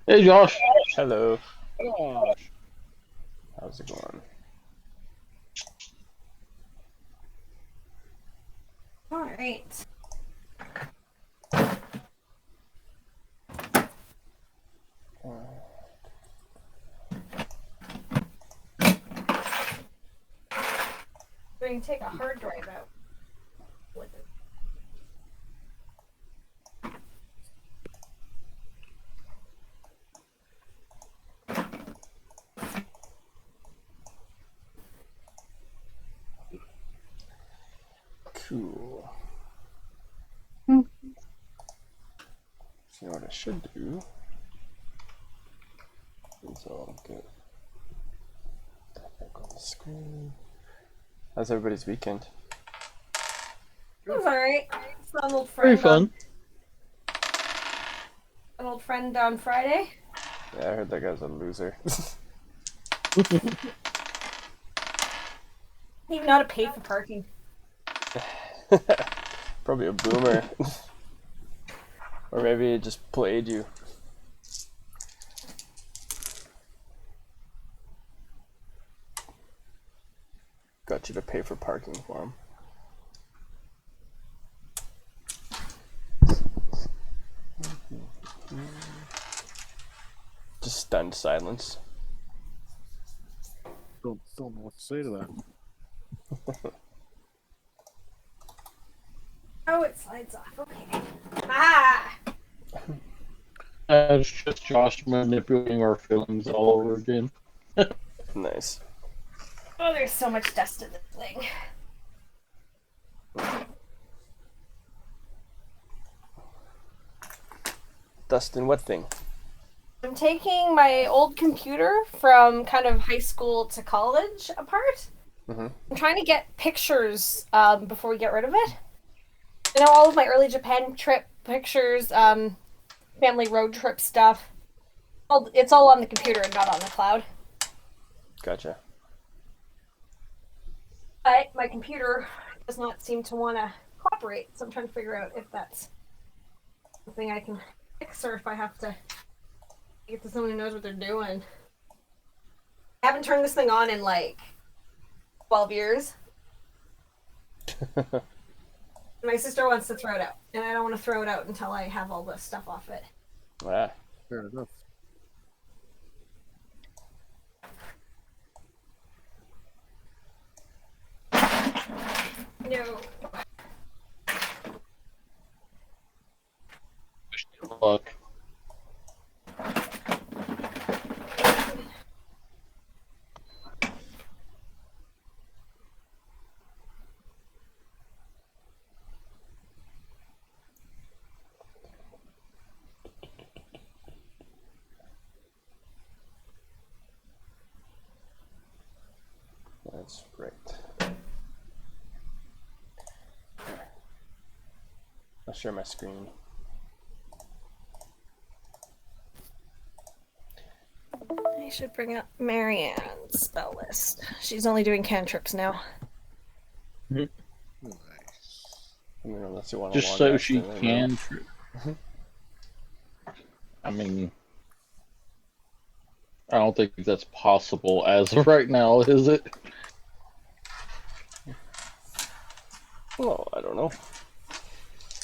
Hey Josh. Hello. Gosh. How's it going? All right. We can take a hard drive out with it. Cool. Hmm. So what I should do is I'll get that back on the screen. How's everybody's weekend? It was all right. Saw Very fun. an old friend on Friday. Yeah, I heard that guy's a loser. He even know how to pay for parking. Probably a boomer. Or maybe he just played you. Got you to pay for parking for him. Just stunned silence. Don't know what to say to that. Oh, it slides off. Okay. Ah! It's just Josh manipulating our feelings all over again. Nice. Oh, there's so much dust in this thing. Dustin, what thing? I'm taking my old computer from kind of high school to college apart. Mm-hmm. I'm trying to get pictures before we get rid of it. You know, all of my early Japan trip pictures, family road trip stuff. It's all on the computer and not on the cloud. Gotcha. But my computer does not seem to want to cooperate, so I'm trying to figure out if that's something I can fix or if I have to get to someone who knows what they're doing. I haven't turned this thing on in like 12 years. My sister wants to throw it out, and I don't want to throw it out until I have all the stuff off it. Ah. Fair enough. No. Wish you luck. That's right. I'll share my screen. I should bring up Marianne's spell list. She's only doing cantrips now. Mhm. I mean, unless you want to Just long so rest she in it, can. I mean, I don't think that's possible as of right now, is it? Oh, I don't know.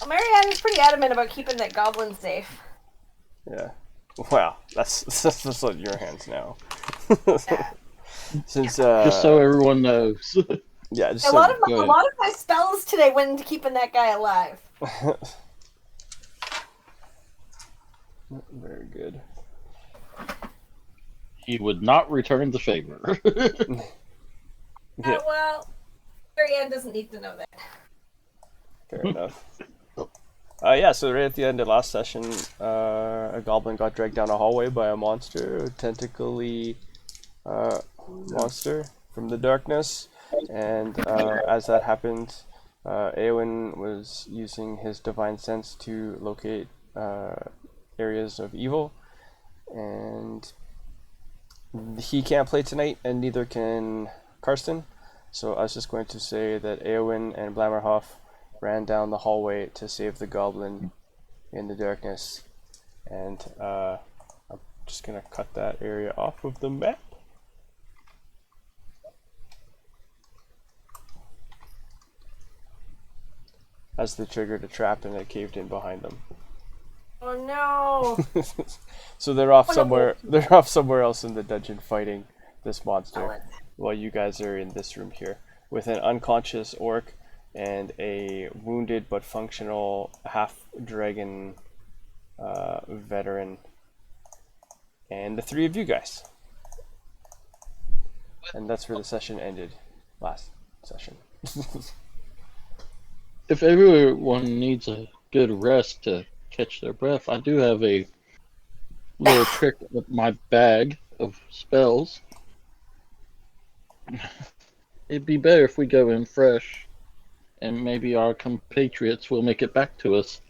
Well, Marianne is pretty adamant about keeping that goblin safe. Yeah. Wow, that's on your hands now. Since Just so everyone knows. yeah, just A so lot of a Good. lot of my spells today went into keeping that guy alive. very good. He would not return the favor. Yeah, Well, Marianne doesn't need to know that. fair enough. Yeah, so right at the end of last session, a goblin got dragged down a hallway by a monster, a tentacly monster from the darkness, and as that happened, Eowyn was using his divine sense to locate areas of evil, and he can't play tonight, and neither can Karsten. So I was just going to say that Eowyn and Blammerhoff ran down the hallway to save the goblin in the darkness, and just gonna cut that area off of the map. As they triggered a trap and it caved in behind them. Oh no! So they're off somewhere. They're off somewhere else in the dungeon fighting this monster, while you guys are in this room here with an unconscious orc and a wounded but functional half dragon veteran, and the three of you guys. And that's where the session ended. Last session. If everyone needs a good rest to catch their breath, I do have a little trick with my bag of spells. It'd be better if we go in fresh, and maybe our compatriots will make it back to us.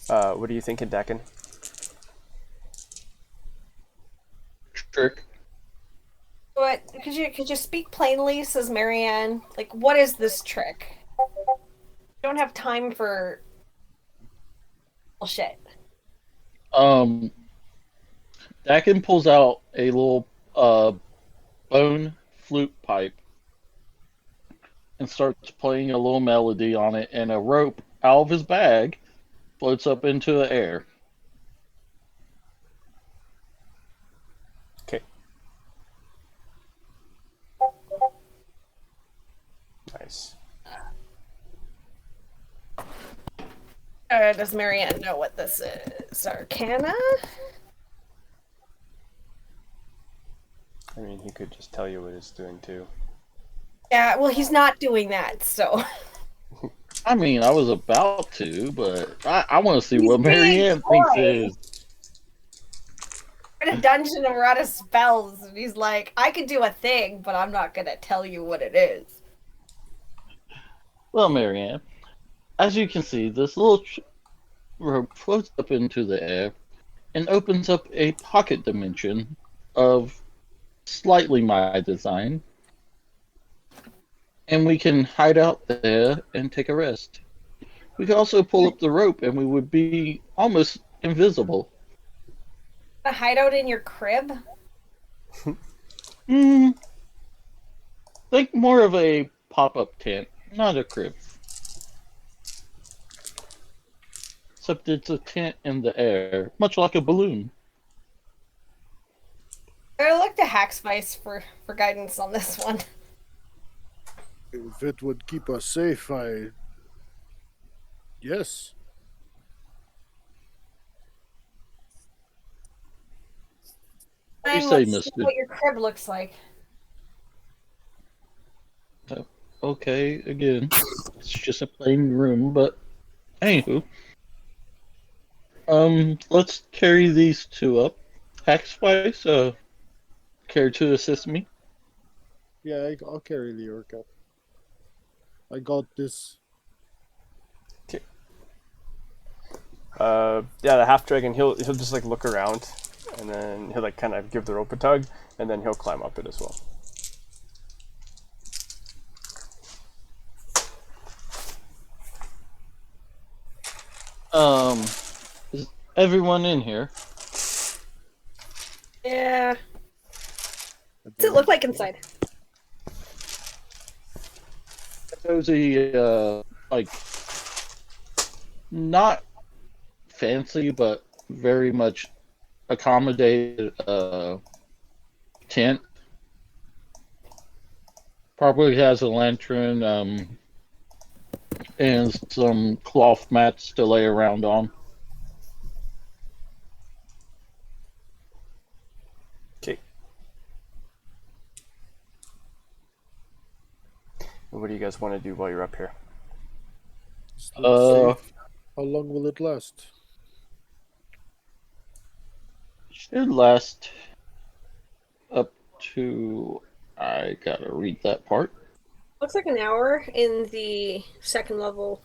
What are you thinking, Dakin? Trick. But could you speak plainly, says Marianne? Like, what is this trick? I don't have time for bullshit. Dakin pulls out a little bone flute pipe and starts playing a little melody on it, and a rope out of his bag floats up into the air. Okay. Nice. Does Marianne know what this is? Arcana? I mean, he could just tell you what it's doing too. Yeah, well, he's not doing that, so. I mean, I was about to, but I want to see He's what being Marianne thinks coy. it is. We're in a dungeon and we're out of spells, and he's like, I could do a thing, but I'm not gonna tell you what it is. Well, Marianne, as you can see, this little rope floats up into the air and opens up a pocket dimension of slightly my design. And we can hide out there and take a rest. We can also pull up the rope and we would be almost invisible. A hideout in your crib? Think more of a pop-up tent, not a crib. Except it's a tent in the air, much like a balloon. I look to Hackspice for guidance on this one. If it would keep us safe, yes. What do you Fine, say, let's see mister? what your crib looks like. Okay, again, it's just a plain room, but anywho. Let's carry these two up. Hackspice, care to assist me? Yeah, I'll carry the orc up. I got this. Yeah, the half dragon. He'll just like look around, and then he'll like kind of give the rope a tug, and then he'll climb up it as well. Is everyone in here? Yeah. What's it look like inside? Cozy, like, not fancy, but very much accommodated, tent. Probably has a lantern, and some cloth mats to lay around on. Okay. What do you guys want to do while you're up here? Safe. How long will it last? Should last up to. I gotta read that part. Looks like an hour in the second level.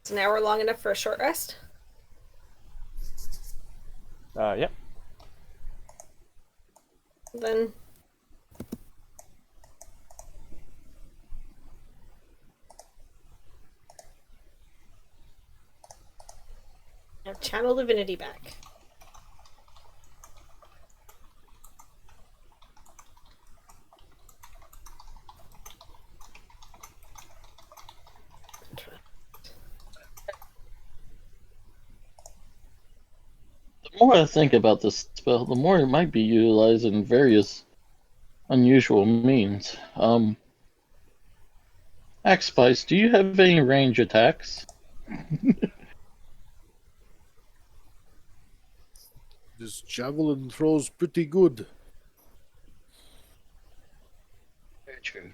Is an hour long enough for a short rest? Yep. Then have Channel Divinity back. The more I think about this spell, the more it might be utilized in various unusual means. Axe Spice, do you have any range attacks? This javelin throws pretty good. Very true.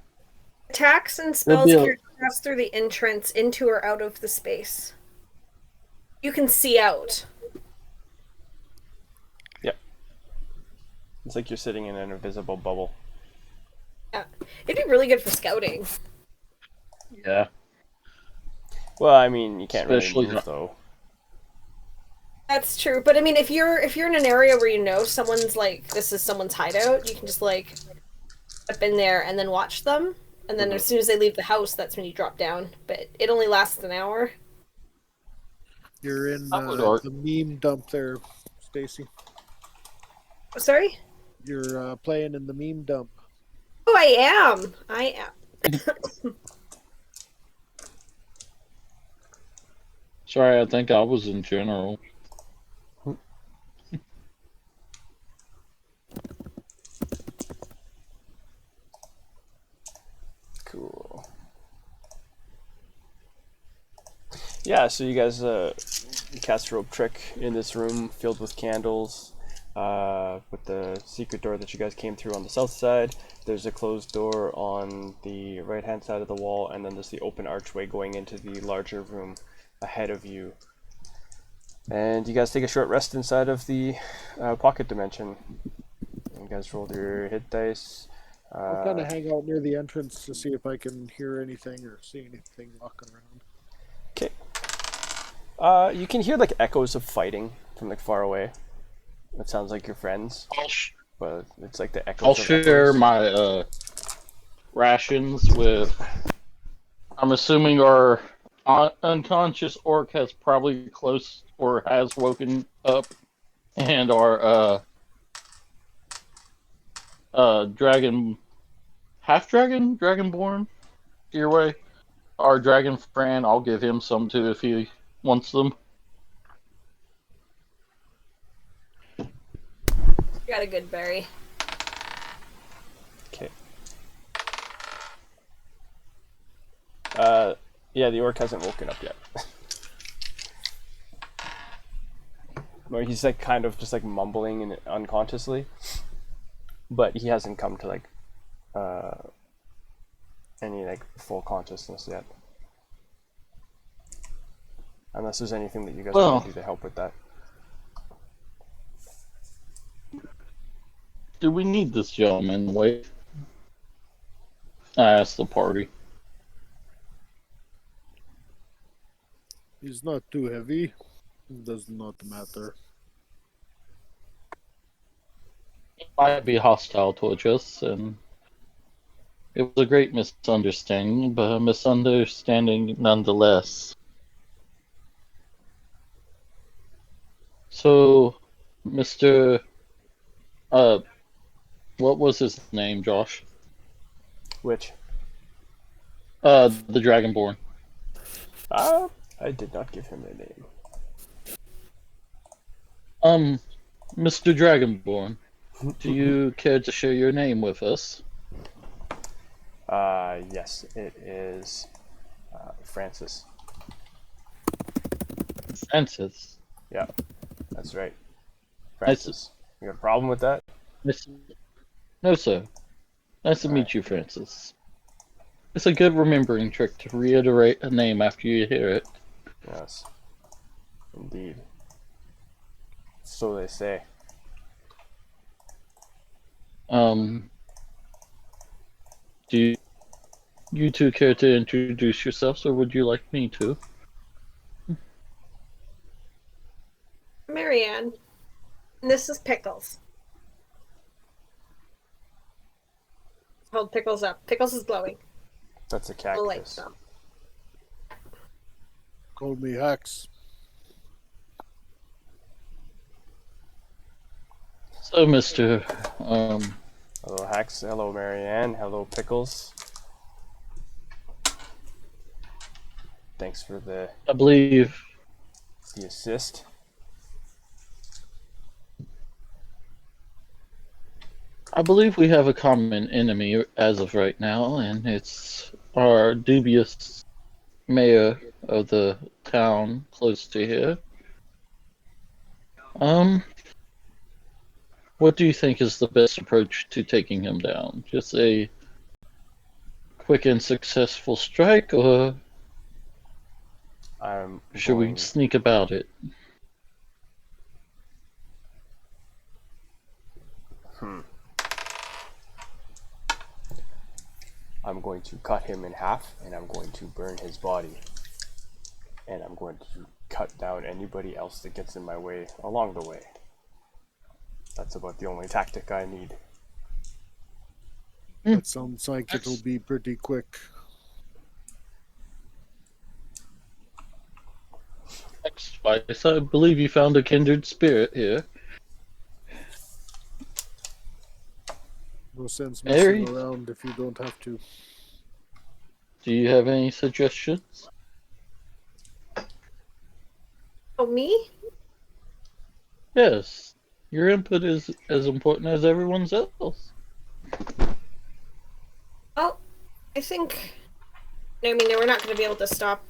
Attacks and There'll spells be a- can pass through the entrance into or out of the space. You can see out. It's like you're sitting in an invisible bubble. Yeah. It'd be really good for scouting. Yeah. Well, I mean, you can't Especially really move though. That's true, but I mean, if you're in an area where you know someone's like this is someone's hideout, you can just like step in there and then watch them, and then as soon as they leave the house, that's when you drop down. But it only lasts an hour. You're in That would work. the meme dump there, Stacy. Oh, sorry. You're playing in the meme dump. Oh, I am. I am. Sorry, I think I was in general. Cool. Yeah, so you guys cast rope trick in this room filled with candles. With the secret door that you guys came through on the south side, there's a closed door on the right hand side of the wall, and then there's the open archway going into the larger room ahead of you. And you guys take a short rest inside of the pocket dimension. You guys rolled your hit dice. I'll kind of hang out near the entrance to see if I can hear anything or see anything walking around. Okay. You can hear like echoes of fighting from like far away. It sounds like your friends, but it's like the echoes. I'll of share echoes. my rations with. I'm assuming our unconscious orc has probably close or has woken up, and our dragonborn, your way. Our dragon friend, I'll give him some too if he wants them. Got a good berry. Okay. Yeah, the orc hasn't woken up yet. Well, he's like kind of just like mumbling and unconsciously, but he hasn't come to like any like full consciousness yet. Unless there's anything that you guys want to do to help with that. Do we need this gentleman? Wait. I asked the party. He's not too heavy. Does not matter. He might be hostile towards us, and it was a great misunderstanding, but a misunderstanding nonetheless. So, Mr. What was his name, Josh? Which? The Dragonborn. I did not give him a name. Mr. Dragonborn, do you care to share your name with us? Yes, it is Francis. Francis. Yeah, that's right. Francis. You got a problem with that? No, sir. Nice to meet you, Francis. It's a good remembering trick to reiterate a name after you hear it. Yes. Indeed. So they say. Do you two care to introduce yourselves, or would you like me to? Marianne. And this is Pickles. Hold Pickles up. Pickles is glowing. That's a We'll like cactus. them. Call me Hax. So, Mister, Hello, Hex. Hello, Marianne. Hello, Pickles. Thanks for the I believe assist. we have a common enemy as of right now, and it's our dubious mayor of the town close to here. What do you think is the best approach to taking him down? Just a quick and successful strike, or I'm should we going. sneak about it? I'm going to cut him in half, and I'm going to burn his body. And I'm going to cut down anybody else that gets in my way along the way. That's about the only tactic I need. That sounds like it'll be pretty quick. X-Spice, I believe you found a kindred spirit here. No sense Mary? messing around if you don't have to. Do you have any suggestions? Oh, me? Yes. Your input is as important as everyone's else. Well, I think. I mean, we're not going to be able to stop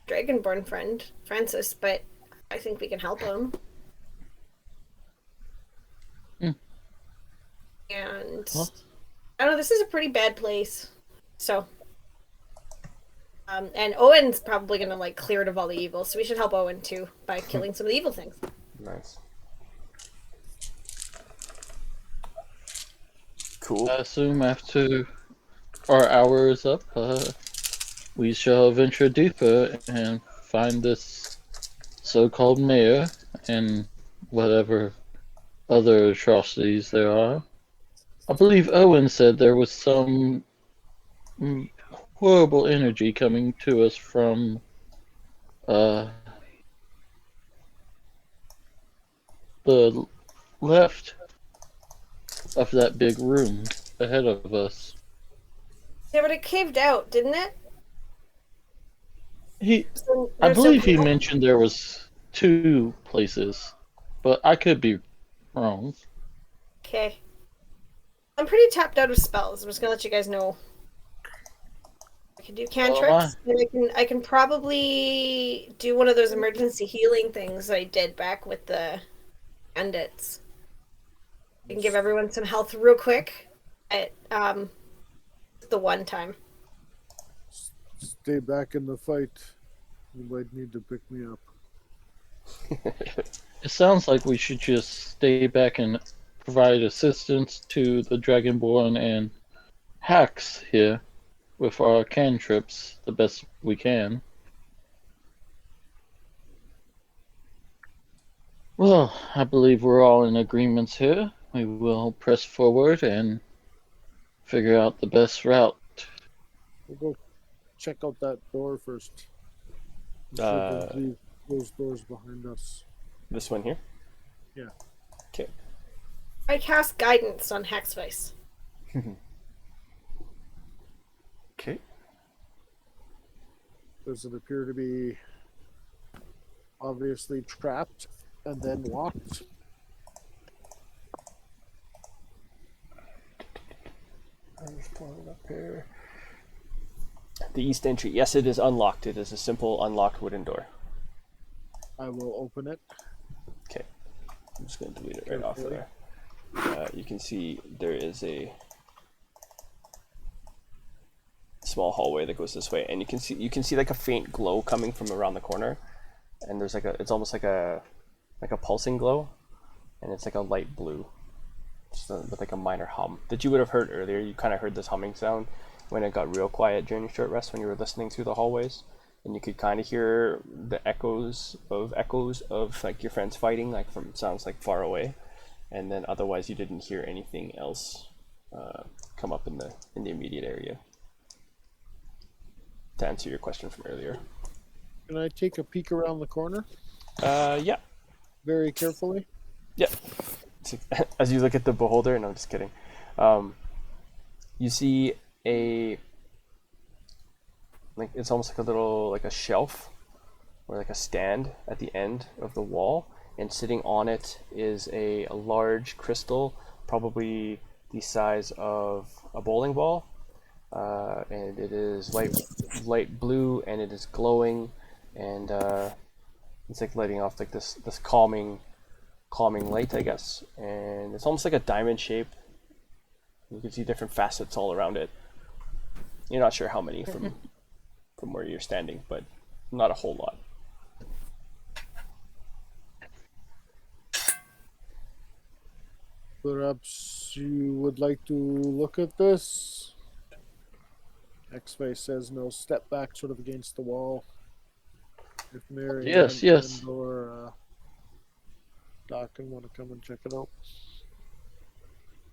Dragonborn friend Francis, but I think we can help him. And Well, I don't know. This is a pretty bad place, so. And Owen's probably going to like clear it of all the evil, so we should help Owen too by killing some of the evil things. Nice. Cool. I assume after our hour is up, we shall venture deeper and find this so-called mayor and whatever other atrocities there are. I believe Owen said there was some horrible energy coming to us from the left of that big room ahead of us. Yeah, but it caved out, didn't it? I There's no believe he portal? mentioned there was 2 places, but I could be wrong. Okay. I'm pretty tapped out of spells. I'm just gonna let you guys know. I can do cantrips, and I can probably do one of those emergency healing things I did back with the bandits. I can give everyone some health real quick at the one time. Stay back in the fight. You might need to pick me up. It sounds like we should just stay back and provide assistance to the Dragonborn and hacks here with our cantrips the best we can. Well, I believe we're all in agreements here. We will press forward and figure out the best route. We'll go check out that door first. Leave those doors behind us. This one here? Yeah. Okay. I cast guidance on Hexvice. Okay. Does it appear to be obviously trapped and then locked? I'm just pulling it up here. The east entry. Yes, it is unlocked. It is a simple unlocked wooden door. I will open it. Okay. I'm just going to delete it right off of there. You can see there is a small hallway that goes this way, and you can see like a faint glow coming from around the corner, and there's like it's almost like a pulsing glow, and it's like a light blue, just with like a minor hum that you would have heard earlier. You kind of heard this humming sound when it got real quiet during short rest when you were listening through the hallways, and you could kind of hear the echoes of like your friends fighting, like from sounds like far away, and then otherwise you didn't hear anything else come up in the immediate area. To answer your question from earlier. Can I take a peek around the corner? Yeah. Very carefully? Yep. as you look at the beholder, no, I'm just kidding. You see it's almost like a little, like a shelf or like a stand at the end of the wall, and sitting on it is a large crystal, probably the size of a bowling ball, and it is light blue, and it is glowing, and it's like lighting off like this calming light, I guess, and it's almost like a diamond shape. You can see different facets all around it. You're not sure how many from where you're standing, but not a whole lot. Perhaps you would like to look at this? X-Face says no, step back sort of against the wall. If Mary Yes, and, yes. or Doc can want to come and check it out.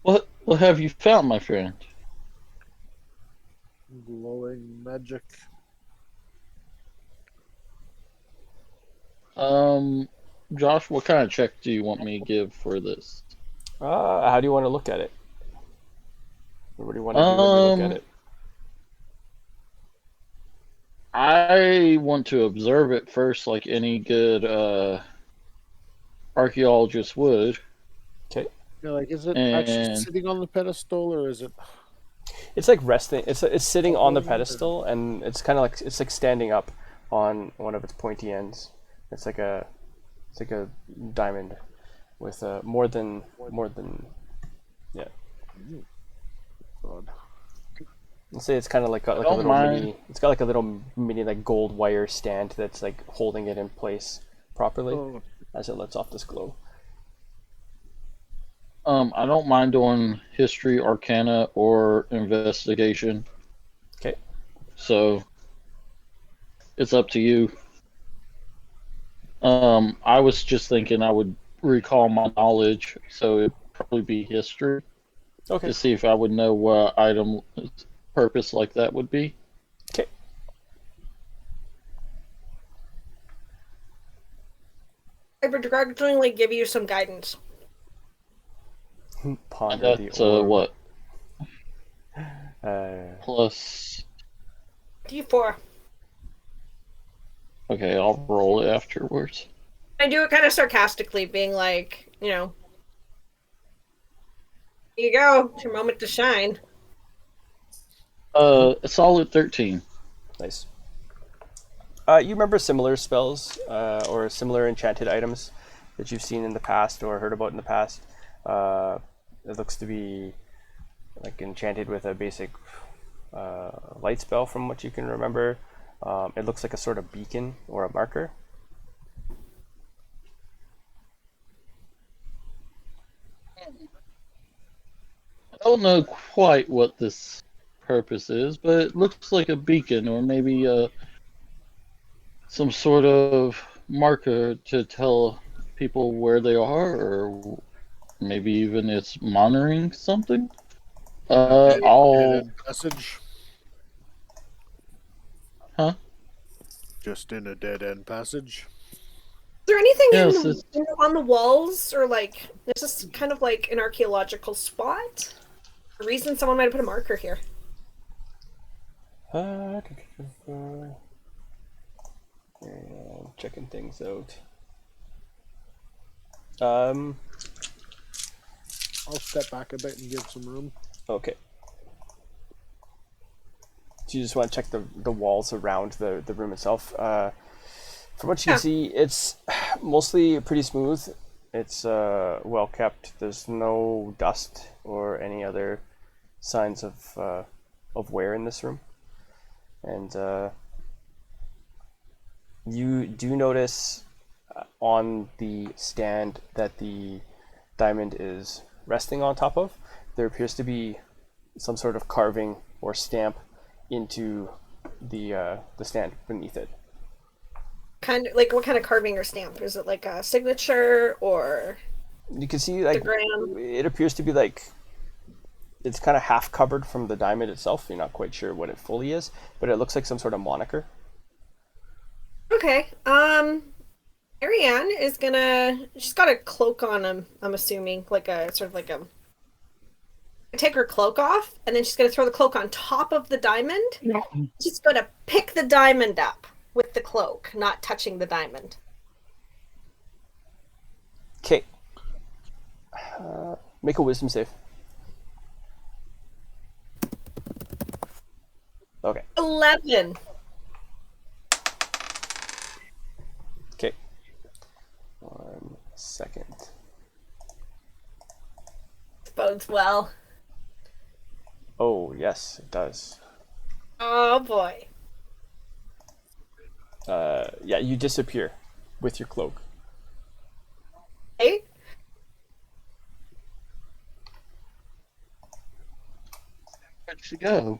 What have you found, my friend? Glowing magic. Josh, what kind of check do you want me to give for this? How do you want to look at it? What do you want to do when you look at it? I want to observe it first, like any good archaeologist would. Okay. Yeah, like, is it actually sitting on the pedestal, or is it? It's like resting. It's sitting on the pedestal, and it's kind of like it's like standing up on one of its pointy ends. It's like a diamond with more than yeah. God. Let's say it's kind of like a little mini. It's got like a little mini like gold wire stand that's like holding it in place properly as it lets off this glow. I don't mind doing history, arcana, or investigation. Okay. So it's up to you. I was just thinking I would recall my knowledge, so it'd probably be history. Okay. To see if I would know what item purpose like that would be. Okay. I begrudgingly give you some guidance. Ponder That's the orb. what? Plus. D4. Okay, I'll roll it afterwards. I do it kind of sarcastically, being like, here you go. It's your moment to shine. A solid 13. Nice. You remember similar spells or similar enchanted items that you've seen in the past or heard about in the past? It looks to be like enchanted with a basic light spell from what you can remember. It looks like a sort of beacon or a marker. I don't know quite what this purpose is, but it looks like a beacon or maybe some sort of marker to tell people where they are, or maybe even it's monitoring something. I'll. Passage. Huh? Just in a dead end passage. Is there anything Yes, on the walls, or like, is this kind of like an archaeological spot? The reason someone might have put a marker here. Checking things out. I'll step back a bit and give some room. Okay. So you just want to check the walls around the room itself. From what you can see, it's mostly pretty smooth. It's well kept. There's no dust or any other signs of wear in this room. And you do notice on the stand that the diamond is resting on top of, there appears to be some sort of carving or stamp into the stand beneath it. Kind of like, what kind of carving or stamp? Is it like a signature, or you can see like pentagram? It appears to be like it's kind of half covered from the diamond itself. You're not quite sure what it fully is, but it looks like some sort of moniker. Okay. Marianne is gonna. She's got a cloak on. I'm assuming like a sort of like a. Take her cloak off, and then she's gonna throw the cloak on top of the diamond. She's gonna pick the diamond up with the cloak, not touching the diamond. Okay. Make a wisdom save. Okay. 11. Okay. 1 second. Bodes well. Oh, yes, it does. Oh boy. Yeah, you disappear with your cloak. Hey? Where'd she go?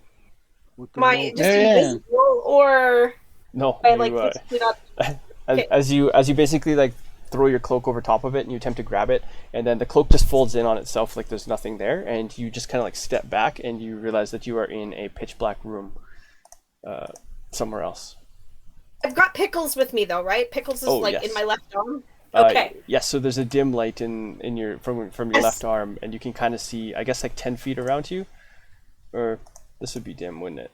With the Am I note. just Marianne. invisible, or No, I you, like physically not? as you basically like throw your cloak over top of it and you attempt to grab it, and then the cloak just folds in on itself like there's nothing there, and you just kind of like step back and you realize that you are in a pitch black room somewhere else. I've got Pickles with me though, right? Pickles is Oh, like yes. in my left arm. Okay. Yes, so there's a dim light in your from your Yes. left arm, and you can kind of see, I guess, like 10 feet around you, or this would be dim, wouldn't it?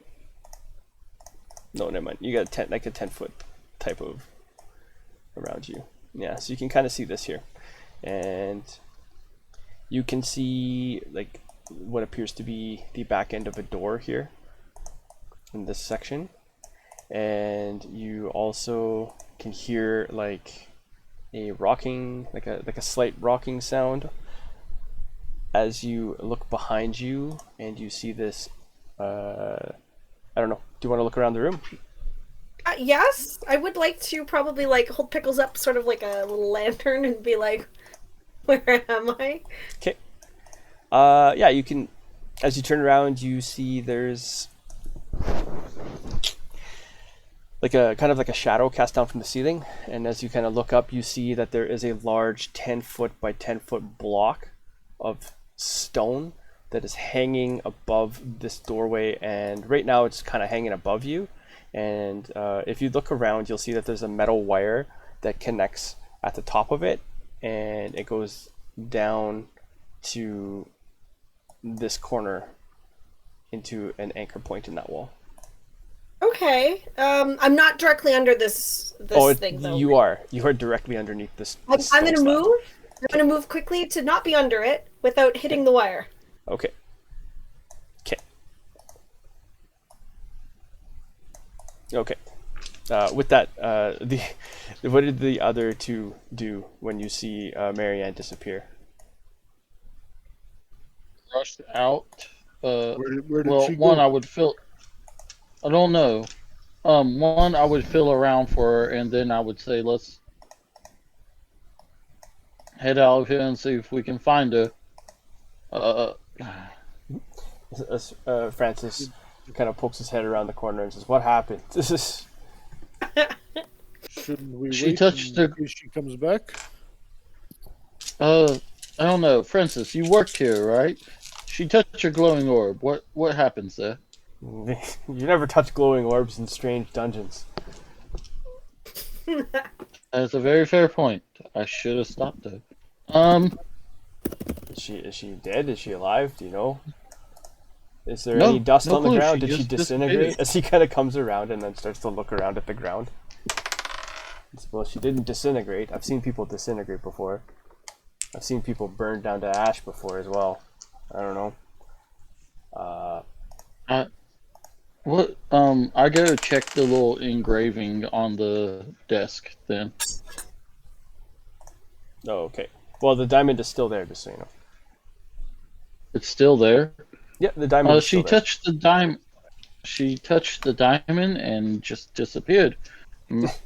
No, never mind. You got a 10-foot type of around you. Yeah, so you can kind of see this here, and you can see like what appears to be the back end of a door here in this section, and you also can hear like a rocking, like a slight rocking sound as you look behind you, and you see this. I don't know. Do you want to look around the room? Yes, I would like to probably like hold Pickles up, sort of like a little lantern, and be like, "Where am I?" Okay. Yeah, you can. As you turn around, you see there's like a kind of like a shadow cast down from the ceiling, and as you kind of look up, you see that there is a large 10-foot by 10-foot block of stone that is hanging above this doorway, and right now it's kind of hanging above you. And if you look around, you'll see that there's a metal wire that connects at the top of it, and it goes down to this corner into an anchor point in that wall. Okay. I'm not directly under this thing though. You are directly underneath this. I'm this gonna stone slab. move. I'm gonna move quickly to not be under it without hitting the wire. Okay. Okay. Okay. With that, what did the other two do when you see Marianne disappear? Rushed out. Where did Well, she one go? I would feel. I don't know. One I would feel around for her, and then I would say, let's head out of here and see if we can find her. Francis kind of pokes his head around the corner and says, "What happened?" This is. Shouldn't we She wait touched in her- case she comes back? I don't know, Francis. You worked here, right? She touched your glowing orb. What happens there? You never touch glowing orbs in strange dungeons. That's a very fair point. I should have stopped her. Is she dead? Is she alive? Do you know? Is there No, any dust no on the clue. ground? She Did she just disintegrate? disappeared. As he kind of comes around and then starts to look around at the ground. Well, she didn't disintegrate. I've seen people disintegrate before. I've seen people burned down to ash before as well. I don't know. What? I go check the little engraving on the desk. Then Oh, okay. Well, the diamond is still there, just so you know. it's still there. Yeah, the diamond is She still there. touched the diamond. She touched the diamond and just disappeared.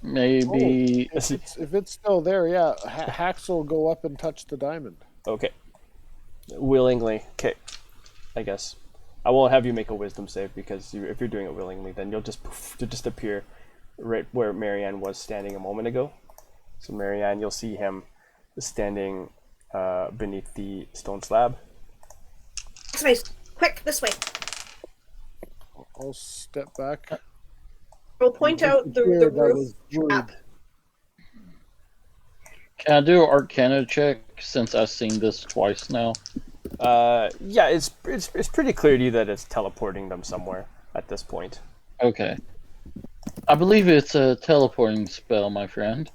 Maybe. If it's still there, yeah, Hax will go up and touch the diamond. Okay. Willingly. Okay. I guess. I won't have you make a wisdom save because if you're doing it willingly, then you'll just appear right where Marianne was standing a moment ago. So Marianne, you'll see him standing beneath the stone slab. This way, quick, this way. I'll step back. We'll point out the Here, that roof was worried. trap. Can I do an Arcana check since I've seen this twice now? Yeah, it's pretty clear to you that it's teleporting them somewhere at this point. Okay. I believe it's a teleporting spell, my friend.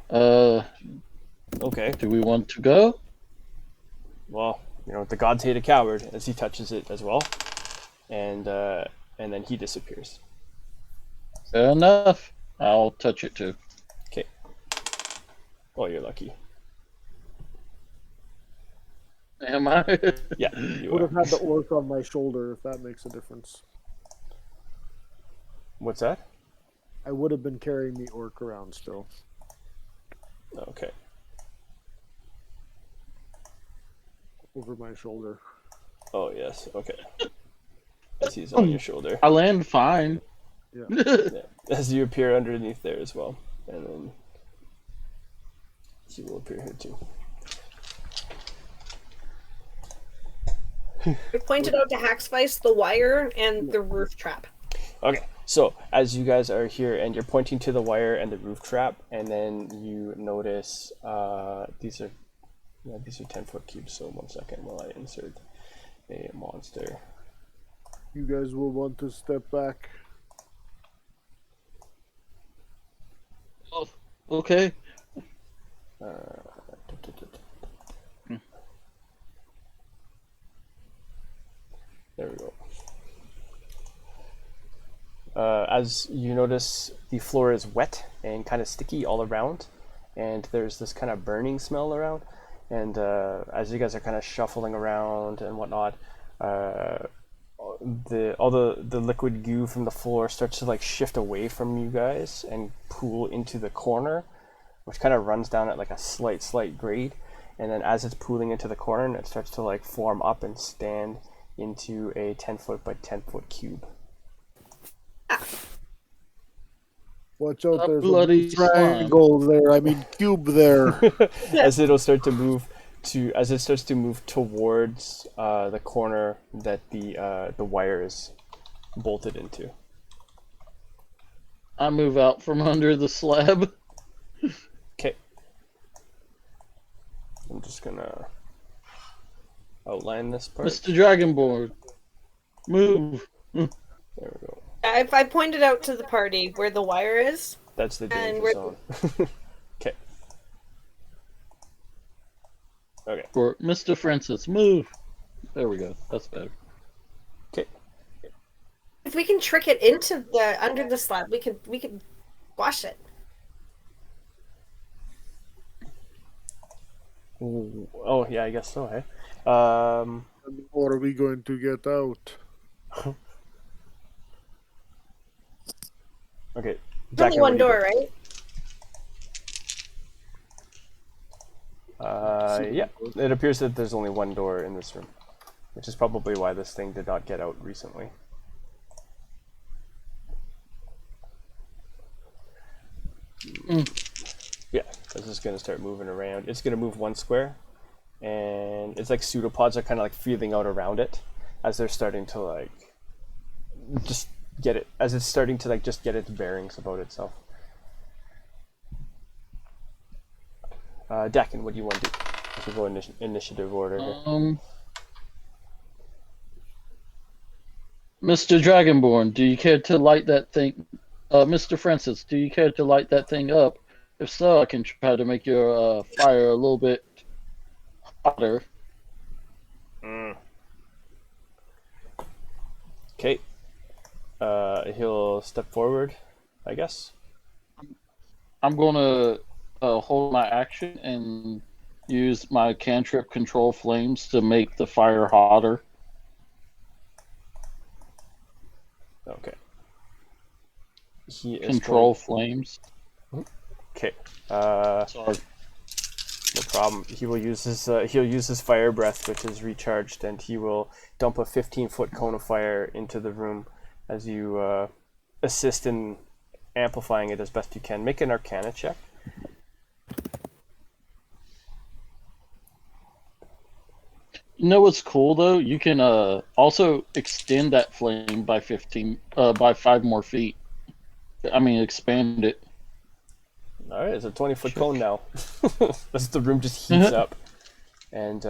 Oh. Okay. Do we want to go? Well, the gods hate a coward, as he touches it as well, and then he disappears. Fair enough. I'll touch it too. Okay. Oh, you're lucky. Am I? Yeah, you Would are. have had the orc on my shoulder if that makes a difference. What's that? I would have been carrying the orc around still. Okay. Over my shoulder. Oh, yes. Okay. As he's on your shoulder. I land fine. Yeah. As you appear underneath there as well. And then he will appear here too. I pointed out to Hackspice the wire and the roof trap. Okay, so as you guys are here and you're pointing to the wire and the roof trap, and then you notice these are 10-foot cubes. So 1 second while I insert a monster. You guys will want to step back. Oh, okay. There we go. As you notice, the floor is wet and kind of sticky all around, and there's this kind of burning smell around. And as you guys are kind of shuffling around and whatnot, all the liquid goo from the floor starts to like shift away from you guys and pool into the corner, which kind of runs down at like a slight grade. And then as it's pooling into the corner, it starts to like form up and stand into a 10-foot by 10-foot cube. Watch out, A there's bloody a triangle there. I mean, cube there. As it'll start to move as it starts to move towards the corner that the wire is bolted into. I move out from under the slab. Okay. I'm just gonna outline this part. Mr. Dragonborn, move. There we go. I pointed out to the party where the wire is. That's the And danger we're- zone. Okay. Okay. For Mr. Francis, move. There we go. That's better. Okay. If we can trick it into the under the slab, we could wash it. Ooh, oh yeah, I guess so. Hey. Or are we going to get out? Okay. There's only Jack, one what do you door, right? do? Yeah. It appears that there's only one door in this room, which is probably why this thing did not get out recently. Yeah, this is going to start moving around. It's going to move 1 square, and it's like pseudopods are kind of like feeling out around it as they're starting to like just get it, as it's starting to like just get its bearings about itself. Dakin, what do you want to do? If we go initiative order here. Mr. Dragonborn, do you care to light that thing? Mr. Francis, do you care to light that thing up? If so, I can try to make your fire a little bit hotter. Okay. He'll step forward, I guess. I'm going to hold my action and use my cantrip control flames to make the fire hotter. Okay. He is Control flames. Okay. Sorry. No problem. He will use his he'll use his fire breath, which is recharged, and he will dump a 15-foot cone of fire into the room as you assist in amplifying it as best you can. Make an Arcana check. You know what's cool though? You can also extend that flame by 5 more feet. I mean, expand it. All right, it's a 20-foot cone now. As the room just heats up, and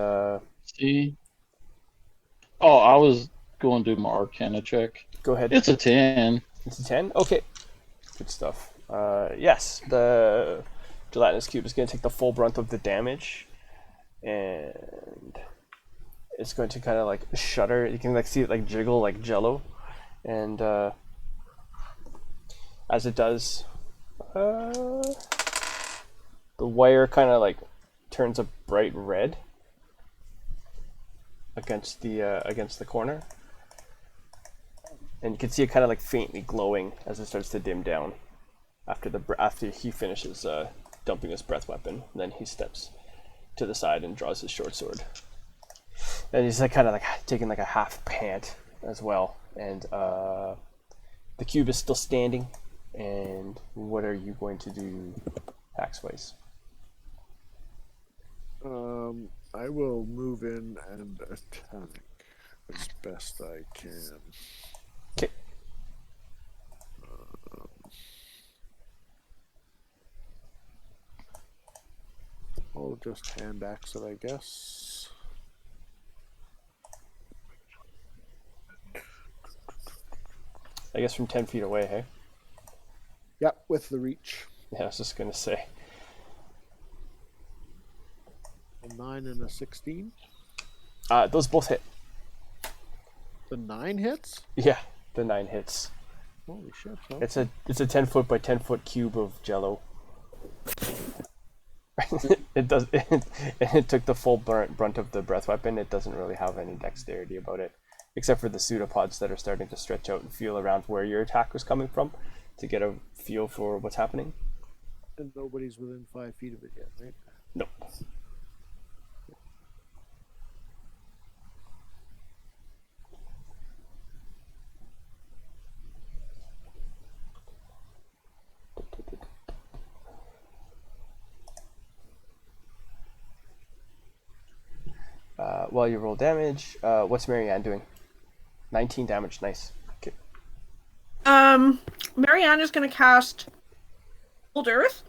See? Oh, I was going to do my Arcana check. go ahead. It's a 10. It's a 10. Okay, good stuff. Yes, the gelatinous cube is going to take the full brunt of the damage, and it's going to kind of like shudder. You can like see it like jiggle like Jello, and as it does, the wire kind of like turns a bright red against the corner, and you can see it kind of like faintly glowing as it starts to dim down after he finishes dumping his breath weapon. And then he steps to the side and draws his short sword, and he's like kind of like taking like a half pant as well. And the cube is still standing. And what are you going to do, Hackspace? I will move in and attack as best I can. Okay. I'll just hand axe it, I guess. I guess from 10 feet away, hey? Yep, with the reach. Yeah, I was just gonna say. A 9 and a 16. Those both hit. The 9 hits? Yeah, the 9 hits. Holy shit! Huh? It's a 10-foot by 10-foot cube of Jello. It took the full brunt of the breath weapon. It doesn't really have any dexterity about it, except for the pseudopods that are starting to stretch out and feel around where your attack was coming from to get a feel for what's happening. And nobody's within 5 feet of it yet, right? Nope. While you roll damage, what's Marianne doing? 19 damage, nice. Okay. Marianne is going to cast Cold Earth.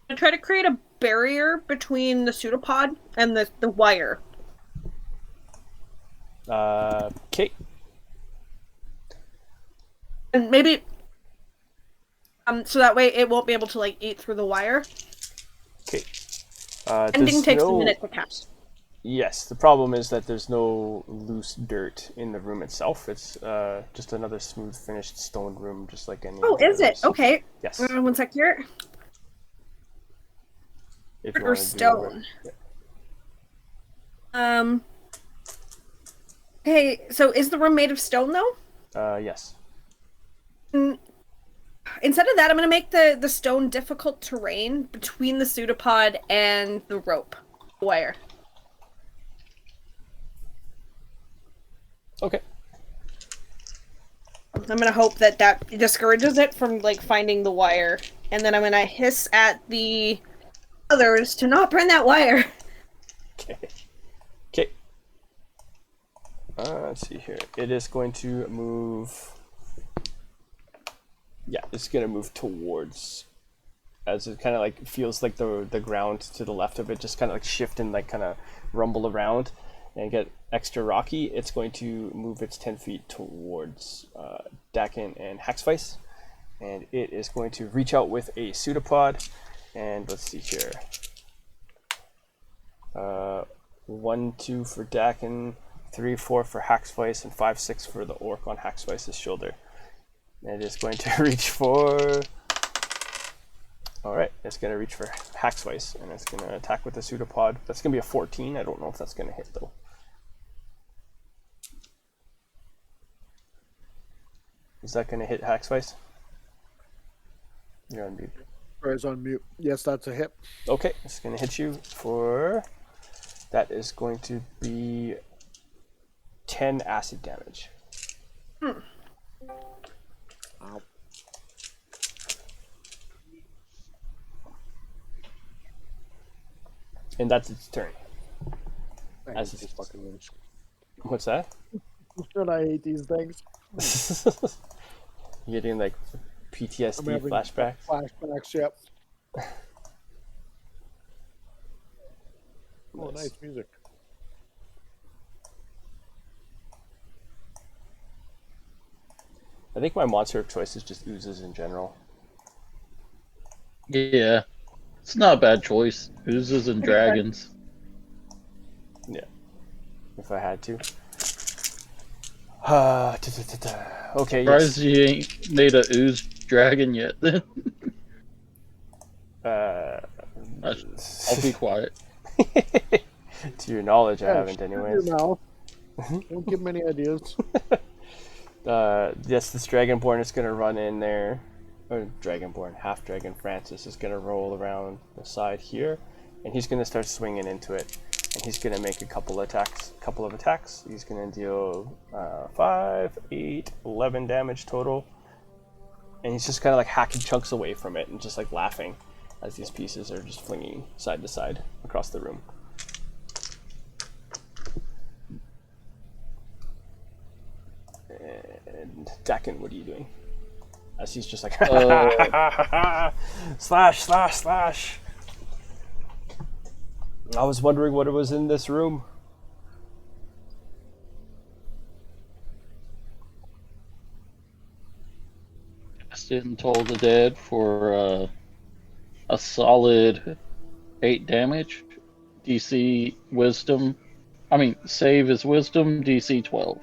To try to create a barrier between the pseudopod and the wire. Okay. And maybe so that way it won't be able to like eat through the wire. Okay. Ending takes a minute to cast. Yes, the problem is that there's no loose dirt in the room itself. It's just another smooth finished stone room, just like any. Oh, is it? rooms. Okay. Yes. One sec here. If you Or wanna do stone. it. Hey, so is the room made of stone though? Yes. Instead of that, I'm gonna make the stone difficult terrain between the pseudopod and the rope wire. Okay. I'm gonna hope that discourages it from like finding the wire, and then I'm gonna hiss at the others to not burn that wire. Okay. Okay. Let's see here. It is going to move. Yeah, it's gonna move towards, as it kind of like feels like the ground to the left of it just kind of like shift and like kind of rumble around and get extra rocky. It's going to move its 10 feet towards Dakin and Hackspace, and it is going to reach out with a pseudopod. And let's see here. 1, 2 for Dakin, 3, 4 for Hackspace, and 5, 6 for the orc on Hackspace's shoulder. It is going to reach for. Alright, it's going to reach for Hackspace, and it's going to attack with the pseudopod. That's going to be a 14. I don't know if that's going to hit, though. Is that going to hit Hackspace? You're on mute. Is on mute. Yes, that's a hit. Okay, it's going to hit you for. That is going to be 10 acid damage. Ow. And that's its turn. I As hate it's- these fucking things. What's that? And I hate these things. You're getting like PTSD I'm having flashbacks. Flashbacks, yep. Oh, nice music. I think my monster of choice is just oozes in general. Yeah, it's not a bad choice. Oozes and dragons. If I had to. Okay, Surprised yes. you ain't made a ooze dragon yet. Then I'll be quiet. To your knowledge, I Yeah, haven't shut anyways. your mouth. Don't give him any ideas. Yes, this Dragonborn is gonna run in there. Or Dragonborn, half dragon Francis is gonna roll around the side here, and he's gonna start swinging into it. And he's gonna make a couple of attacks. He's gonna deal 5, 8, 11 damage total. And he's just kind of like hacking chunks away from it and just like laughing as these pieces are just flinging side to side across the room. And Dakin, what are you doing? As he's just like slash, slash, slash. I was wondering what it was in this room. Destined Toll the Dead for a solid 8 damage. DC Wisdom. Save is Wisdom, DC 12.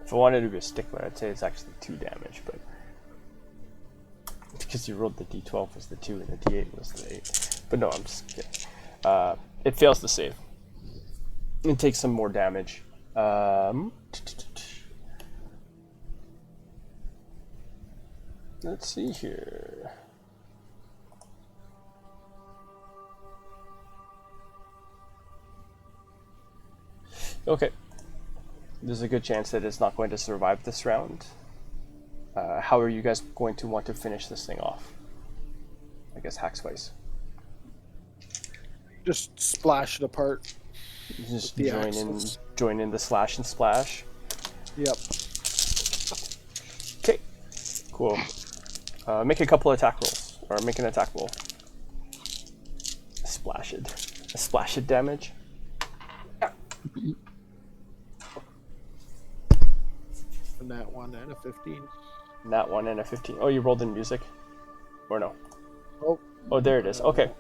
If I wanted to be a stickler, I'd say it's actually 2 damage, but because you rolled the d12 was the 2 and the d8 was the 8. But no, I'm just kidding. It fails to save. It takes some more damage. Let's see here. Okay. There's a good chance that it's not going to survive this round. How are you guys going to want to finish this thing off? I guess Hackspice. Just splash it apart. Just The join in the slash and splash. Yep. Okay, cool. Make a couple attack rolls, or make an attack roll. Splash it damage. And that one and a 15. That one and a 15. Oh, you rolled in music? Or no? Oh. Oh, there it is. Okay.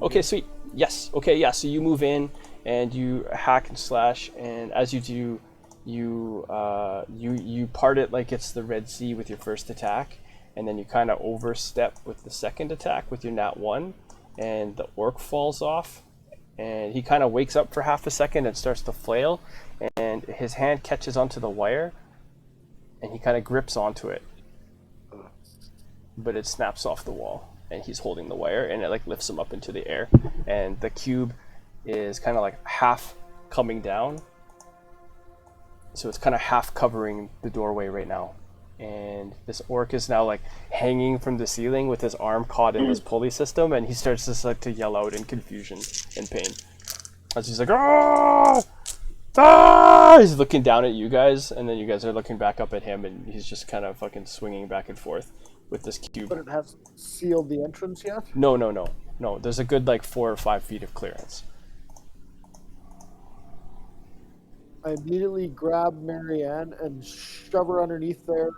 Okay, sweet. Yes. Okay, yeah. So you move in and you hack and slash, and as you do, you part it like it's the Red Sea with your first attack, and then you kind of overstep with the second attack with your nat 1, and the orc falls off, and he kind of wakes up for half a second and starts to flail, and his hand catches onto the wire, and he kind of grips onto it, but it snaps off the wall. And he's holding the wire, and it like lifts him up into the air, and the cube is kind of like half coming down, so it's kind of half covering the doorway right now, and this orc is now like hanging from the ceiling with his arm caught in this pulley system, and he starts just like to yell out in confusion and pain as he's like, "Ah! Ah!" He's looking down at you guys, and then you guys are looking back up at him, and he's just kind of fucking swinging back and forth with this cube. But it hasn't sealed the entrance yet? No. There's a good like 4 or 5 feet of clearance. I immediately grab Marianne and shove her underneath there,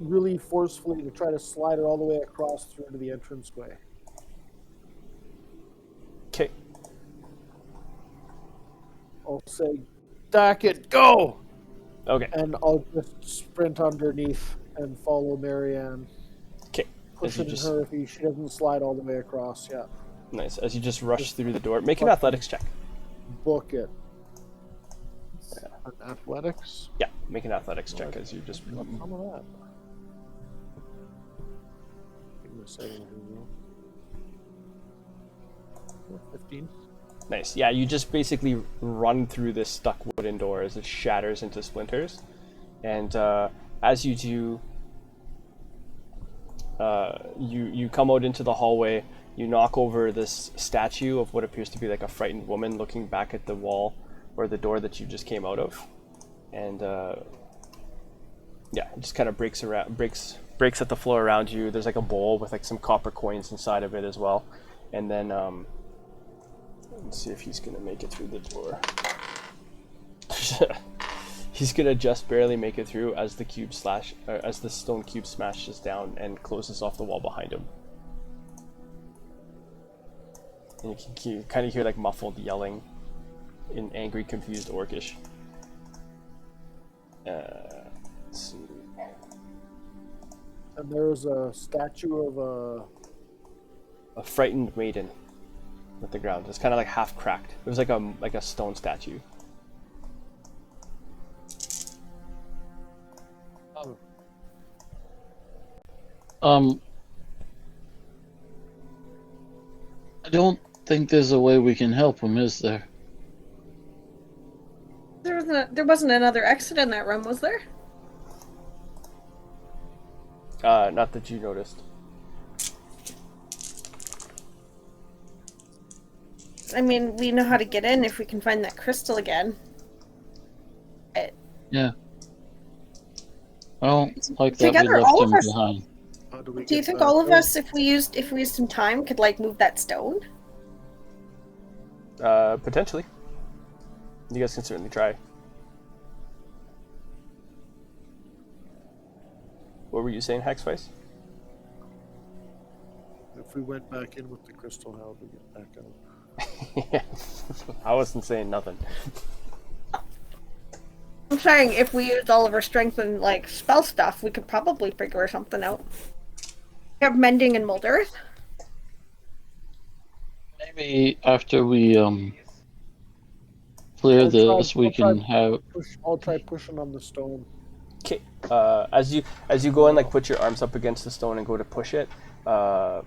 really forcefully to try to slide her all the way across through into the entranceway. Okay. I'll say, Dakin, go! Okay. And I'll just sprint underneath and follow Marianne. Okay. Pushing her if she doesn't slide all the way across, yeah. Nice. As you just rush through the door, make an athletics check. Book it. Athletics? Yeah, make an athletics check as you just. What's some of that? Give me a second here, Will. 15. Nice. Yeah, you just basically run through this stuck wooden door as it shatters into splinters, and as you do, you come out into the hallway. You knock over this statue of what appears to be like a frightened woman looking back at the wall or the door that you just came out of, and Yeah, it just kind of breaks at the floor around you. There's like a bowl with like some copper coins inside of it as well. And then let's see if he's gonna make it through the door. He's gonna just barely make it through as the stone cube smashes down and closes off the wall behind him. And you can kind of hear like muffled yelling in angry, confused Orcish. Let's see. And there's a statue of A frightened maiden with the ground. It's kind of like half cracked. It was like a stone statue. I don't think there's a way we can help him, is there? There wasn't another exit in that room, was there? Not that you noticed. I mean, we know how to get in if we can find that crystal again. Yeah. I don't like that Together, we left all of him us- behind. how do we Do you get think back all of there? us, if we used some time, could like move that stone? Potentially. You guys can certainly try. What were you saying, Hackspice? If we went back in with the crystal, how do we get back out? I wasn't saying nothing. I'm saying if we used all of our strength and like spell stuff, we could probably figure something out. We have mending and mold earth. Maybe after we clear I'll try- this, we I'll try- can have. I'll try pushing on the stone. Okay. As you go and like put your arms up against the stone and go to push it, the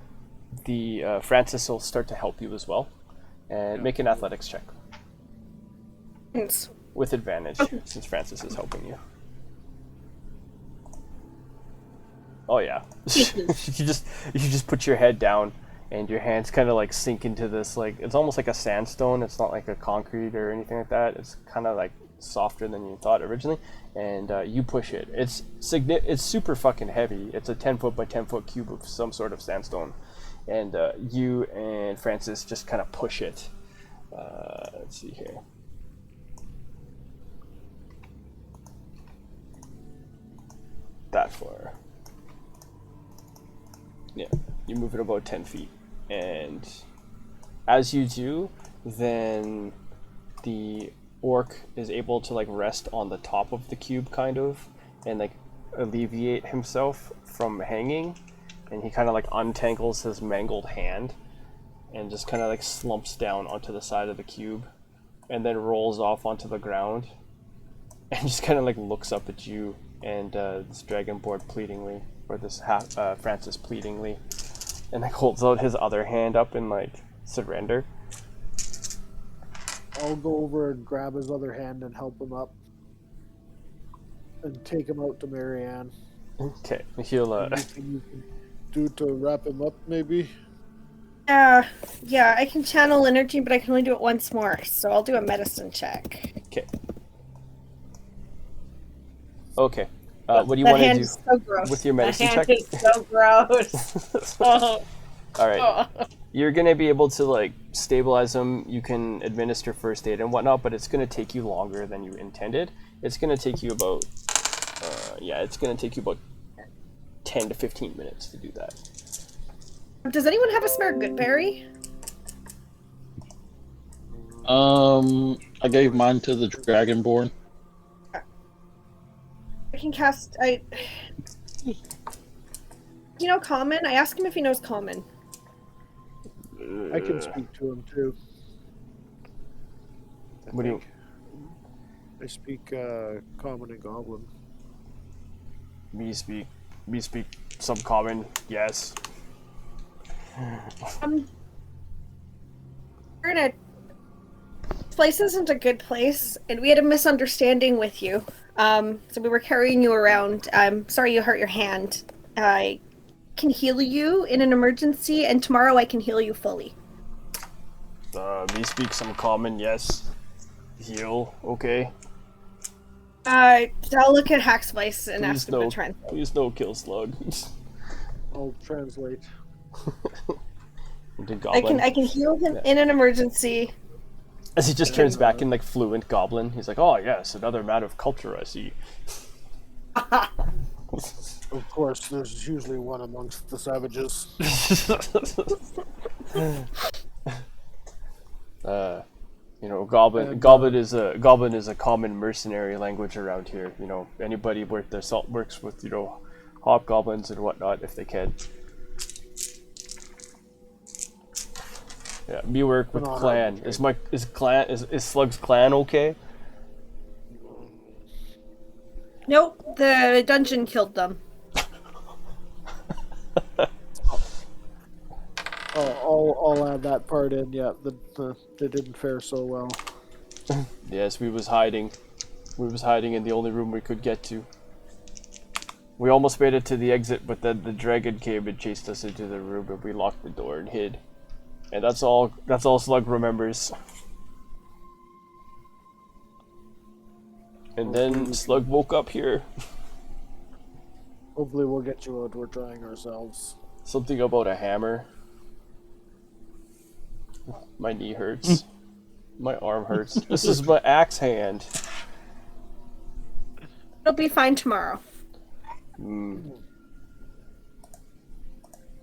Francis will start to help you as well, and make an athletics check Thanks. with advantage since Francis is helping you. Oh yeah, you just put your head down and your hands kind of like sink into this like it's almost like a sandstone. It's not like a concrete or anything like that. It's kind of like softer than you thought originally, and you push it. It's super fucking heavy. It's a 10-foot by 10-foot cube of some sort of sandstone, and you and Francis just kind of push it. Let's see here. That far. Yeah, you move it about 10 feet, and as you do, then the orc is able to like rest on the top of the cube kind of and like alleviate himself from hanging, and he kind of like untangles his mangled hand and just kind of like slumps down onto the side of the cube and then rolls off onto the ground and just kind of like looks up at you and this dragonborn pleadingly, or this Francis pleadingly, and like holds out his other hand up in like surrender. I'll go over and grab his other hand and help him up. And take him out to Marianne. Okay, he'll Anything you can do to wrap him up, maybe? Yeah, I can channel energy, but I can only do it once more, so I'll do a medicine check. Okay. Okay. What do you That want to hand do is so gross. with your medicine that hand check? is so gross. Oh. All right. Oh. You're gonna be able to like stabilize him. You can administer first aid and whatnot, but it's gonna take you longer than you intended. It's gonna take you about, it's gonna take you about 10 to 15 minutes to do that. Does anyone have a spare good berry? I gave mine to the Dragonborn. I can cast. You know Common? I asked him if he knows Common. I can speak to him too. What do you? I speak Common and Goblin. Me speak some common. Yes. We're in a. This place isn't a good place, and we had a misunderstanding with you. So we were carrying you around. I'm sorry you hurt your hand. I can heal you in an emergency, and tomorrow I can heal you fully. Me speak some common. Yes. Heal. Okay. I'll look at Hackslice and Please ask him no, to translate. please no kill slug. I'll translate. Into goblin. I can heal him in an emergency. As he just turns back in like fluent goblin, he's like, "Oh yes, another man of culture, I see." Of course, there's usually one amongst the savages. You know, goblin is a common mercenary language around here. You know, anybody worth their salt works with, you know, hobgoblins and whatnot if they can. Yeah, me work with No, no, clan. okay. Is Slug's clan okay? Nope, the dungeon killed them. I'll add that part in. Yeah, they didn't fare so well. Yes, we was hiding. We was hiding in the only room we could get to. We almost made it to the exit, but then the dragon came and chased us into the room, and we locked the door and hid. And that's all Slug remembers. And then Slug woke up here. Hopefully, we'll get you out. We're trying ourselves. Something about a hammer. My knee hurts. My arm hurts. This is my axe hand. It'll be fine tomorrow. Mm.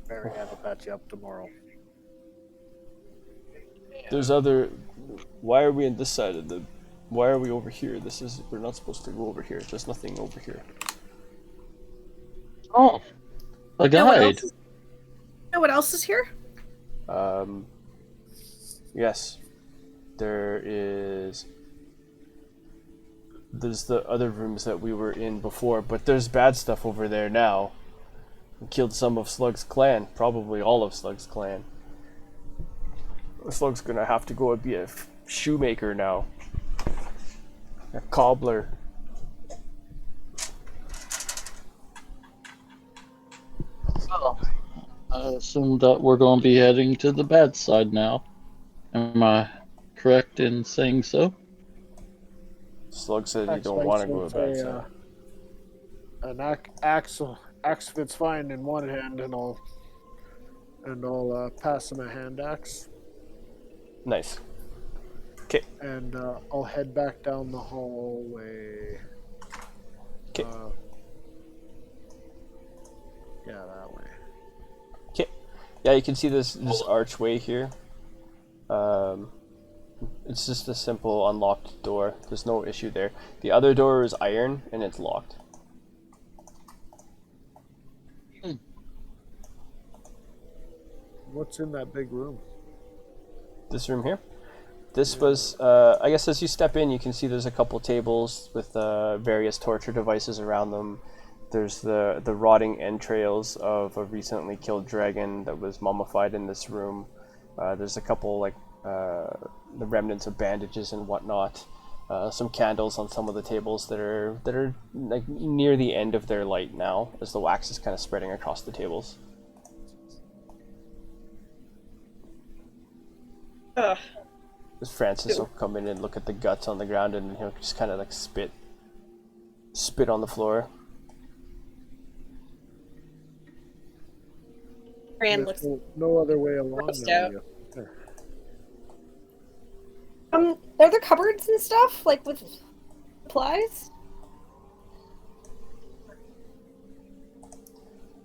Very happy to patch you up tomorrow. There's other. Why are we on this side of the? Why are we over here? We're not supposed to go over here. There's nothing over here. Oh, a You know what guide. else is- you know what else is here? Yes. There's the other rooms that we were in before, but there's bad stuff over there now. We killed some of Slug's clan, probably all of Slug's clan. Slug's gonna have to go and be a shoemaker now. A cobbler. Well, I assume that we're going to be heading to the bad side now. Am I correct in saying so? Slug said you don't want to go to bed. So. An axe fits fine in one hand, and I'll pass him a hand axe, Nice. Okay. and I'll head back down the hallway. 'Kay. Yeah, that way. Okay. Yeah, you can see this archway here. It's just a simple unlocked door. There's no issue there. The other door is iron and it's locked. What's in that big room? This room here. This was, I guess as you step in, you can see there's a couple tables with various torture devices around them. There's the rotting entrails of a recently killed dragon that was mummified in this room. There's a couple, like, the remnants of bandages and whatnot. Some candles on some of the tables that are like near the end of their light now, as the wax is kind of spreading across the tables. Ugh. Francis will come in and look at the guts on the ground, and he'll just kind of like spit on the floor. Rand There's looks. no other way along grossed now. out. There. Are there cupboards and stuff like with supplies?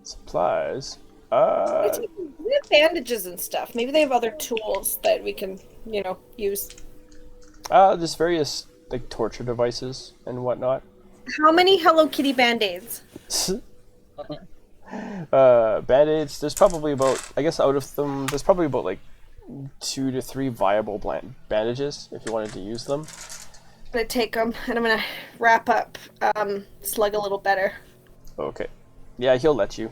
Supplies. We have bandages and stuff. Maybe they have other tools that we can, use. There's various like torture devices and whatnot. How many Hello Kitty band-aids? Band-aids. There's probably about, I guess, out of them, there's probably about like 2 to 3 viable bandages if you wanted to use them. I'm gonna take them and I'm gonna wrap up Slug a little better. Okay. Yeah, he'll let you.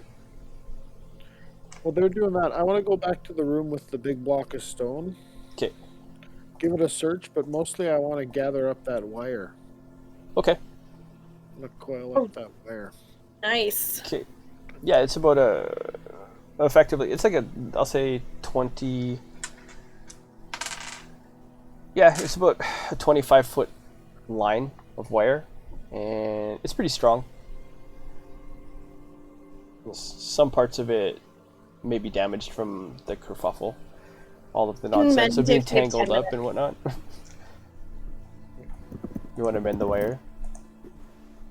Well, they're doing that. I want to go back to the room with the big block of stone. Okay. Give it a search, but mostly I want to gather up that wire. Okay. Coil up that wire. Nice. Okay. Yeah, it's about effectively, it's like I'll say 20. Yeah, it's about a 25-foot line of wire, and it's pretty strong. Some parts of it may be damaged from the kerfuffle, all of the nonsense of being tangled up and whatnot. You want to mend the wire?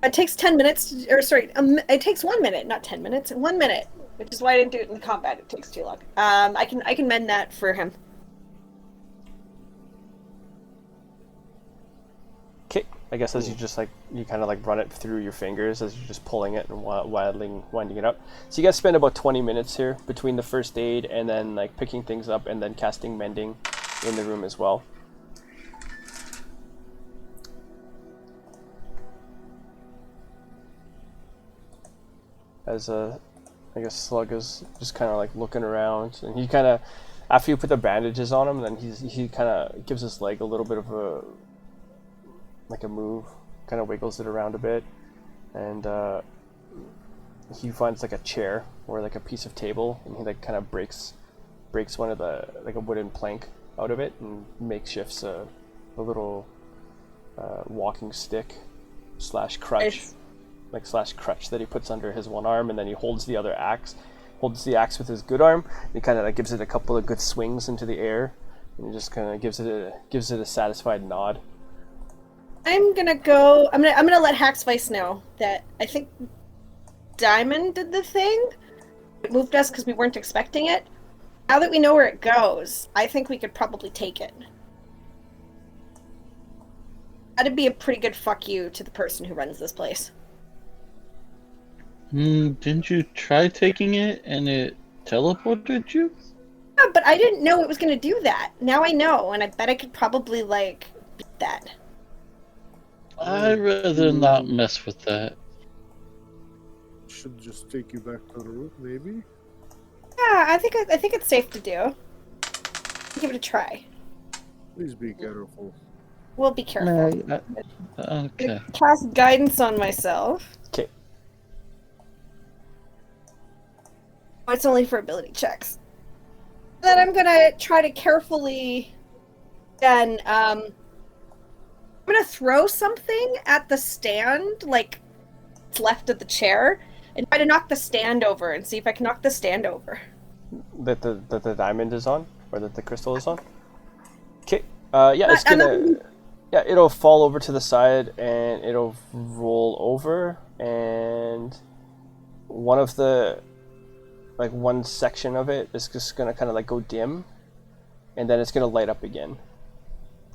It takes 10 minutes, it takes 1 minute, not 10 minutes, 1 minute, which is why I didn't do it in combat. It takes too long. I can mend that for him. Okay, I guess as you just you kind of run it through your fingers as you're just pulling it and winding it up. So you guys spend about 20 minutes here between the first aid and then picking things up and then casting mending in the room as well. As I guess Slug is just kind of looking around, and he kind of, after you put the bandages on him, then he kind of gives his leg a little bit of a move, kind of wiggles it around a bit, and he finds a chair or a piece of table, and he kind of breaks one of the a wooden plank out of it and makeshifts a little walking stick / crutch. Slash crutch that he puts under his one arm, and then he holds the axe with his good arm. He kind of gives it a couple of good swings into the air, and he just kind of gives it a satisfied nod. I'm gonna let Hacksvice know that I think Diamond did the thing. It moved us because we weren't expecting it. Now that we know where it goes, I think we could probably take it. That'd be a pretty good fuck you to the person who runs this place. Didn't you try taking it and it teleported you? Yeah, but I didn't know it was going to do that. Now I know, and I bet I could probably beat that. I'd rather not mess with that. Should just take you back to the room, maybe? Yeah, I think it's safe to do. Give it a try. Please be careful. We'll be careful. Okay. Cast guidance on myself. Okay. Oh, it's only for ability checks. Then I'm gonna try to carefully. Then I'm gonna throw something at the stand, it's left of the chair, and try to knock the stand over and see if I can knock the stand over. That the diamond is on, or that the crystal is on. Okay. It's gonna. Yeah, it'll fall over to the side and it'll roll over, and one of the one section of it is just gonna kind of go dim, and then it's gonna light up again,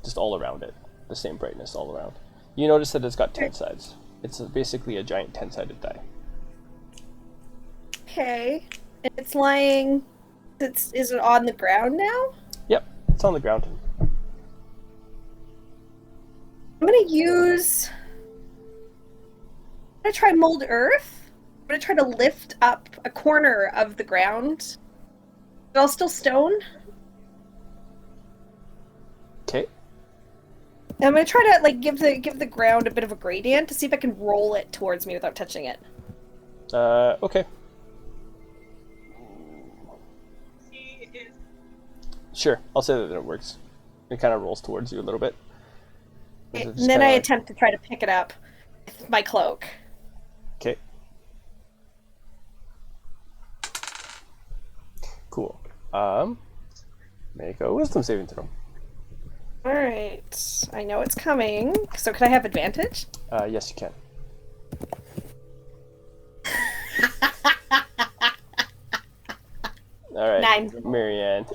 just all around it, the same brightness all around. You notice that it's got 10 sides. It's basically a giant 10-sided die. Okay, and it's lying. Is it on the ground now? Yep, it's on the ground. I'm gonna try mold earth. I'm gonna try to lift up a corner of the ground. Is it all still stone? Okay. I'm gonna try to give the ground a bit of a gradient to see if I can roll it towards me without touching it. Okay. Sure, I'll say that it works. It kind of rolls towards you a little bit. And then I attempt to try to pick it up with my cloak. Okay. Cool. Make a wisdom saving throw. Alright. I know it's coming. So can I have advantage? Yes, you can. Alright. 9. Marianne.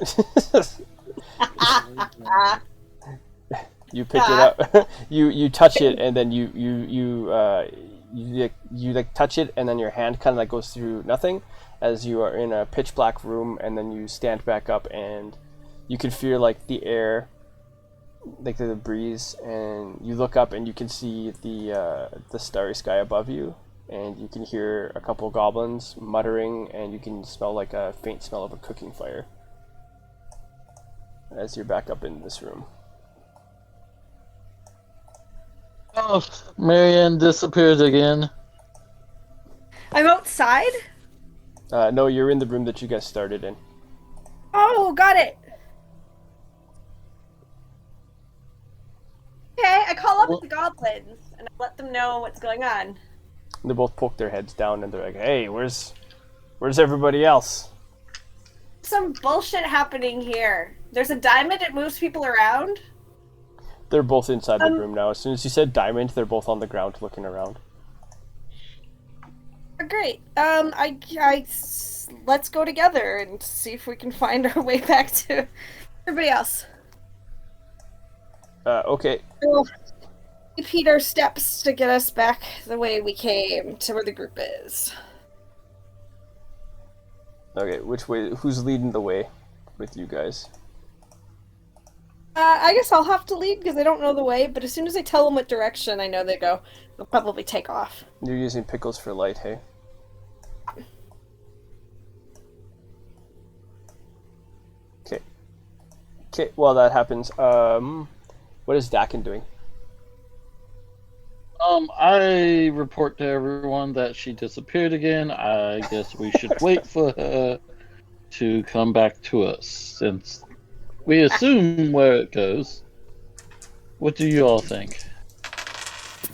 You pick it up. you touch it, and then you touch it, and then your hand kind of goes through nothing, as you are in a pitch black room, and then you stand back up, and you can feel the air, the breeze, and you look up and you can see the starry sky above you, and you can hear a couple goblins muttering, and you can smell a faint smell of a cooking fire as you're back up in this room. Oh, Marianne disappears again. I'm outside? No, you're in the room that you guys started in. Oh, got it. Okay, I call up the goblins and I let them know what's going on. They both poke their heads down and they're like, "Hey, where's everybody else?" Some bullshit happening here. There's a diamond, it moves people around. They're both inside the room now. As soon as you said diamond, they're both on the ground looking around. Great. Let's go together and see if we can find our way back to everybody else. Okay. We'll repeat our steps to get us back the way we came to where the group is. Okay, which way? Who's leading the way with you guys? I guess I'll have to lead because I don't know the way, but as soon as I tell them what direction I know they go, they'll probably take off. You're using pickles for light, hey? Okay. Okay, while that happens, what is Dakin doing? I report to everyone that she disappeared again. I guess we should wait for her to come back to us, since we assume where it goes. What do you all think?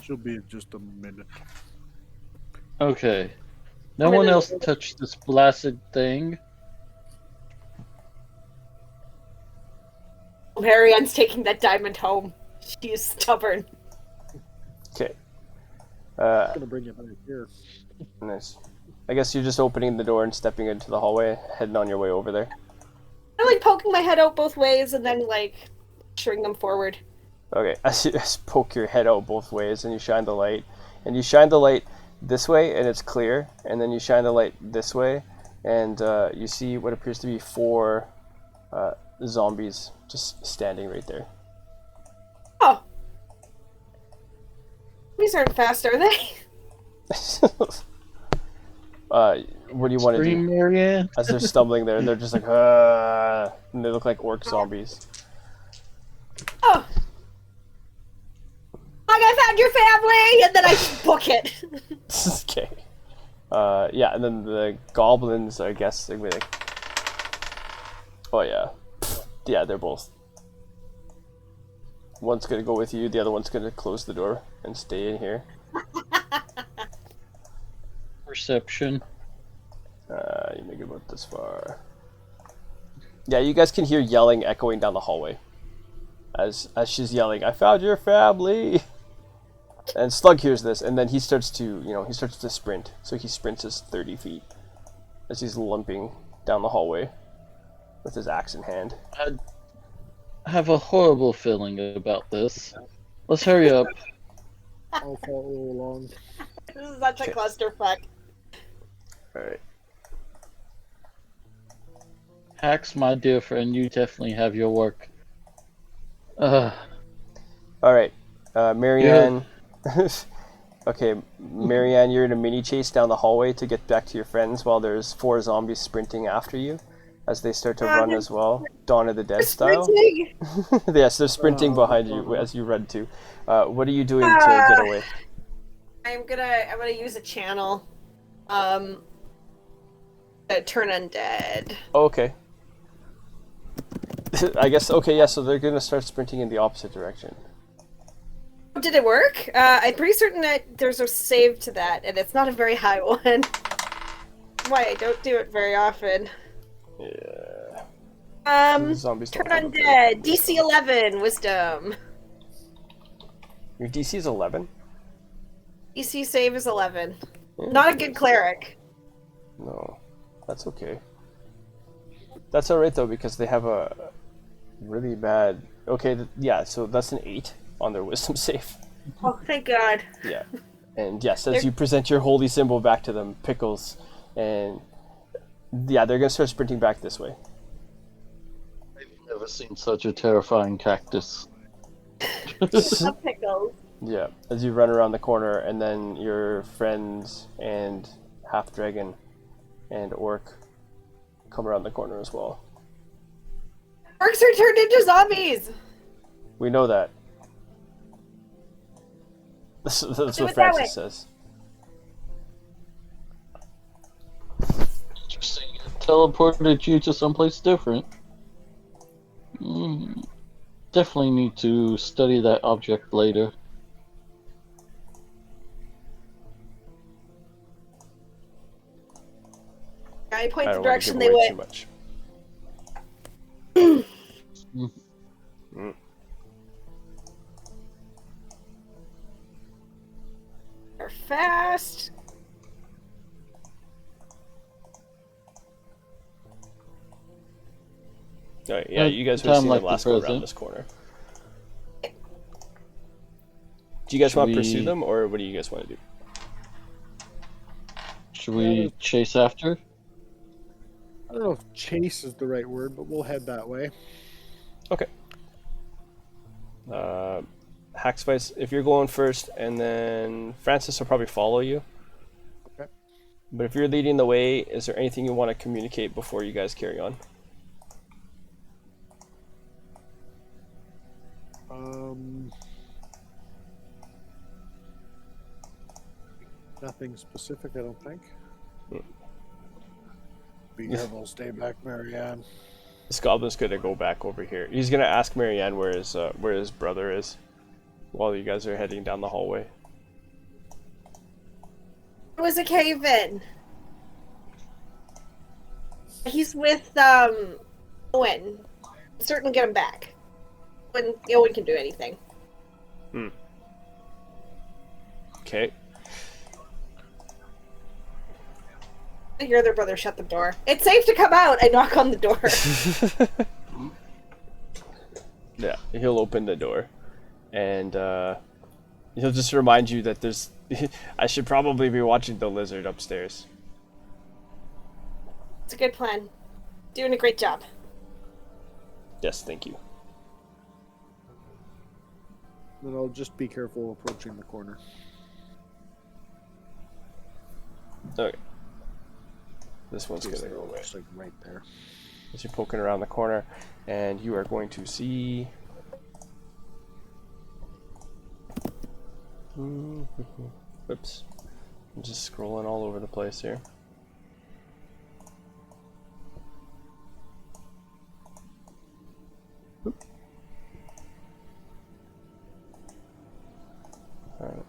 She'll be in just a minute. Okay. No one else touched this blasted thing. Marianne's taking that diamond home. She is stubborn. Okay. I'm gonna bring you back here. Nice. I guess you're just opening the door and stepping into the hallway, heading on your way over there. I'm like poking my head out both ways and then like pushing them forward. Okay, as you just poke your head out both ways and you shine the light. And you shine the light this way and it's clear. And then you shine the light this way and you see what appears to be 4 zombies just standing right there. Oh. These aren't fast, are they? What do you want to Scream, do? Marianne? As they're stumbling there, they're just like, and they look like orc zombies. Oh. Like I found your family, and then I book it. Okay. Yeah, and then the goblins, I guess, they're gonna be like, oh yeah. Yeah, they're both. One's gonna go with you, the other one's gonna close the door and stay in here. Perception. You make it about this far. Yeah, you guys can hear yelling echoing down the hallway. As she's yelling, "I found your family!" And Slug hears this, and then he starts to sprint. So he sprints his 30 feet as he's limping down the hallway with his axe in hand. I have a horrible feeling about this. Let's hurry up. I'll follow along. This is such a clusterfuck. Alright. Hax, my dear friend, you definitely have your work. Alright. Marianne. Okay, Marianne, you're in a mini chase down the hallway to get back to your friends while there's 4 zombies sprinting after you as they start to run as well. Dawn of the Dead style. Yes, they're sprinting behind you as you run too. What are you doing to get away? I'm gonna use a channel. Turn undead. Oh, okay. I guess, okay, yeah, so they're gonna start sprinting in the opposite direction. Did it work? I'm pretty certain that there's a save to that, and it's not a very high one. Why, I don't do it very often. Yeah. Zombies Turn don't have a undead. DC 11, wisdom. Your DC is 11? DC save is 11. Yeah. Not a good cleric. No, that's okay. That's alright though, because they have a really bad... Okay, yeah, so that's an 8 on their wisdom save. Oh, thank God. Yeah. And yes, as you present your holy symbol back to them, Pickles, and yeah, they're gonna start sprinting back this way. I've never seen such a terrifying cactus. Pickles. Yeah, as you run around the corner, and then your friends and half dragon and orc come around the corner as well. Orcs are turned into zombies! We know that. That's Do what it that Francis way. says. Interesting. Teleported you to someplace different. definitely need to study that object later. I point I the don't want to direction give they away went. too much. Mm. They're fast. All right, yeah, you guys would have Time seen like them the last go around present. this corner. Do you guys Should want to pursue we- them, or what do you guys want to do? Should we chase after? I don't know if chase is the right word, but we'll head that way. Okay. Hackspice, if you're going first, and then Francis will probably follow you. Okay. But if you're leading the way, is there anything you want to communicate before you guys carry on? Nothing specific, I don't think. Hmm. Be careful, stay back, Marianne. This goblin's gonna go back over here. He's gonna ask Marianne where his brother is, while you guys are heading down the hallway. It was a cave in. He's with Owen. Certainly get him back. When Owen can do anything. Okay. I hear their brother shut the door. It's safe to come out. I knock on the door. Yeah, he'll open the door, and he'll just remind you that there's. I should probably be watching the lizard upstairs. It's a good plan. Doing a great job. Yes, thank you. Then I'll just be careful approaching the corner. Okay. This one's Because gonna they're go away. just like right there. As you're poking around the corner, and you are going to see. Whoops. I'm just scrolling all over the place here. Alright.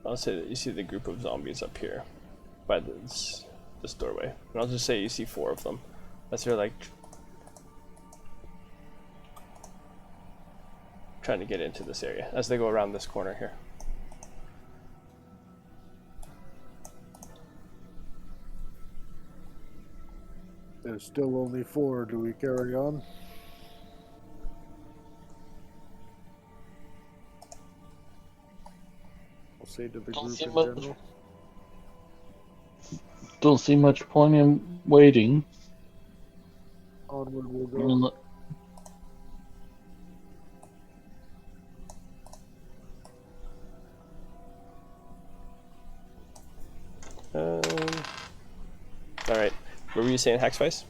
I'll say that you see the group of zombies up here by this doorway. And I'll just say you see 4 of them. As they're like trying to get into this area as they go around this corner here. There's still only 4. Do we carry on? I'll say to the Don't group see in much. general. Don't see much point in waiting. Onward we'll I go. mean, Alright. What were you saying, Hackspice?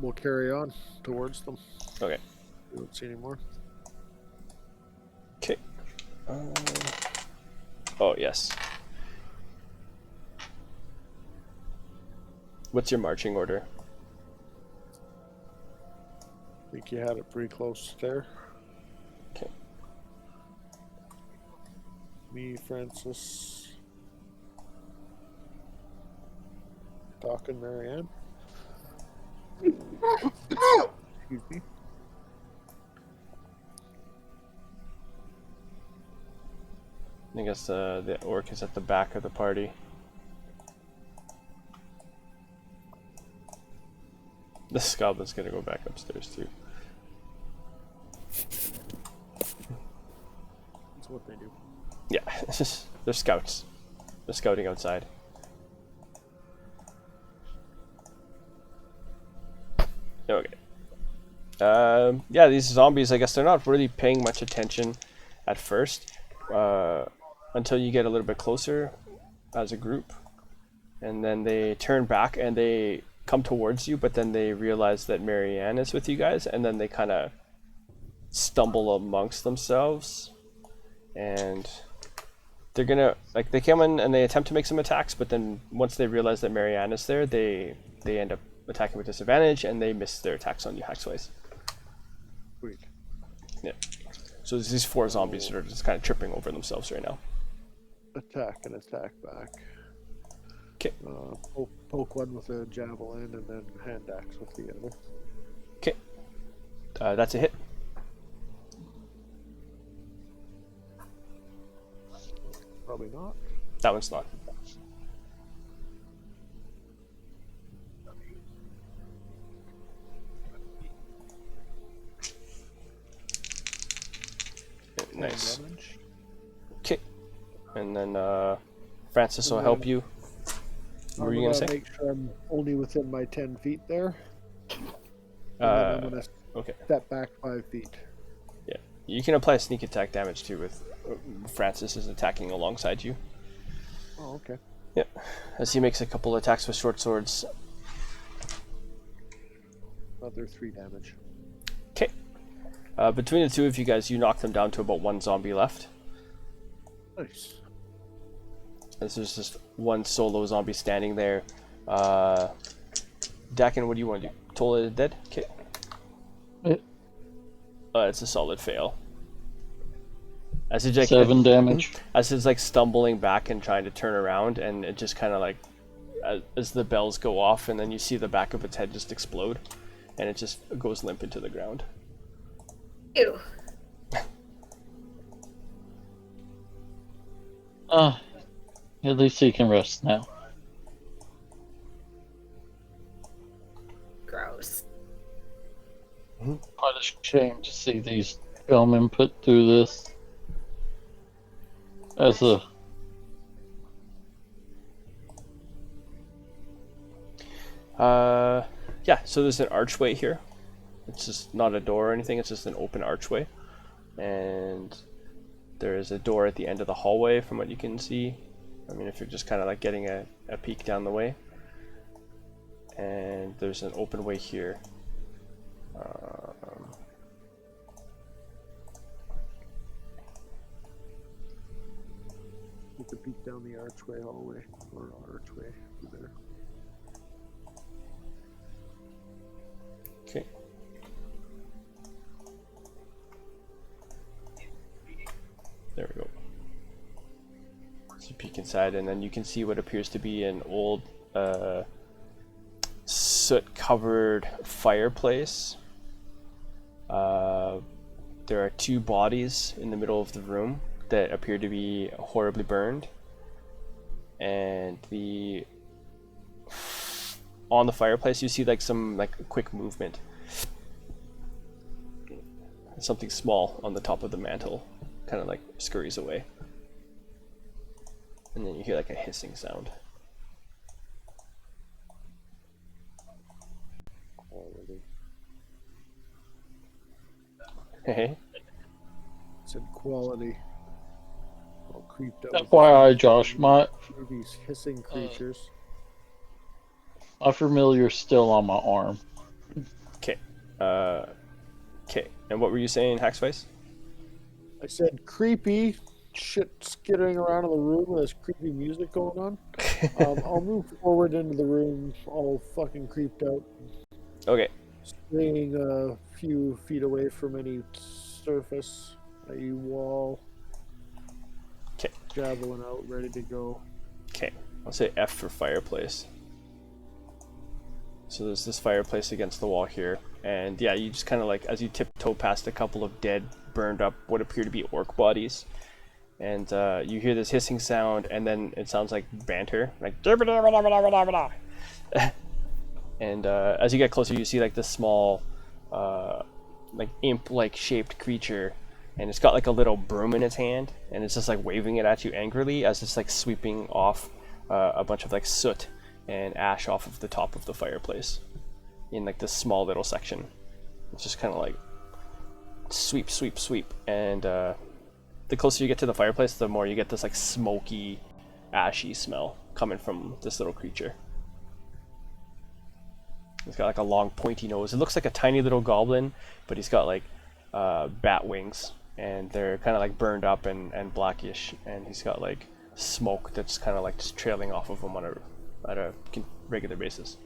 We'll carry on towards them. Okay. We don't see any more. Okay. Oh, yes. What's your marching order? I think you had it pretty close there. Okay. Me, Francis, Doc, and Marianne. Excuse me. I guess the orc is at the back of the party. This goblin's gonna go back upstairs too. That's what they do. Yeah, they're scouts. They're scouting outside. Okay. Yeah, these zombies, I guess they're not really paying much attention at first, until you get a little bit closer as a group. And then they turn back and they come towards you, but then they realize that Marianne is with you guys, and then they kind of stumble amongst themselves and they're gonna they come in and they attempt to make some attacks, but then once they realize that Marianne is there, they end up attacking with disadvantage, and they miss their attacks on you, Hackspace. Sweet. Yeah. So there's these 4 zombies that are just kind of tripping over themselves right now. Attack and attack back. Okay. Poke one with a javelin and then hand axe with the other. Okay. That's a hit. Probably not. That one's not. Nice. Damage. Okay. And then Francis will help you. What were you gonna say? Make sure I'm only within my 10 feet there. And then I'm gonna Okay. step back 5 feet. Yeah. You can apply sneak attack damage too with Francis is attacking alongside you. Oh, okay. Yeah. As he makes a couple attacks with short swords. Another 3 damage. Okay. Between the two of you guys, you knock them down to about 1 zombie left. Nice. As there's just 1 solo zombie standing there. Dakin, what do you want to do? Tola is dead? Okay. It's a solid fail. As it's 7 damage. As it's stumbling back and trying to turn around, and it just kind of as the bells go off, and then you see the back of its head just explode, and it just goes limp into the ground. Ew. At least he can rest now. Gross. Quite a shame to see these gentlemen put through this. As a Yeah, so there's an archway here. It's just not a door or anything, it's just an open archway. And there is a door at the end of the hallway from what you can see. I mean, if you're just kind of getting a peek down the way. And there's an open way here. You could peek down the archway hallway, or archway through there. Okay. There we go. So you peek inside, and then you can see what appears to be an old soot-covered fireplace. There are 2 bodies in the middle of the room that appear to be horribly burned, and on the fireplace you see some quick movement. Something small on the top of the mantle kind of scurries away, and then you hear a hissing sound. Hey. It's in quality. All creeped out. FYI, Josh, These hissing creatures. my familiar's still on my arm. Okay. Okay. And what were you saying, Hackspace? I said creepy shit skittering around in the room with this creepy music going on. I'll move forward into the room, all fucking creeped out, Okay. staying a few feet away from any surface, a wall. Okay. Javelin out, ready to go. Okay. I'll say F for fireplace. So there's this fireplace against the wall here, and yeah, you just kind of as you tiptoe past a couple of dead, burned up, what appear to be orc bodies, and you hear this hissing sound, and then it sounds like banter, and as you get closer, you see this small, imp-like shaped creature, and it's got a little broom in its hand, and it's just waving it at you angrily as it's sweeping off a bunch of soot and ash off of the top of the fireplace in this small little section. It's just kind of sweep, sweep, sweep, and the closer you get to the fireplace, the more you get this smoky, ashy smell coming from this little creature. He's got a long pointy nose. It looks like a tiny little goblin, but he's got bat wings and they're kind of like burned up and blackish, and he's got like smoke that's kind of like just trailing off of him on a regular basis.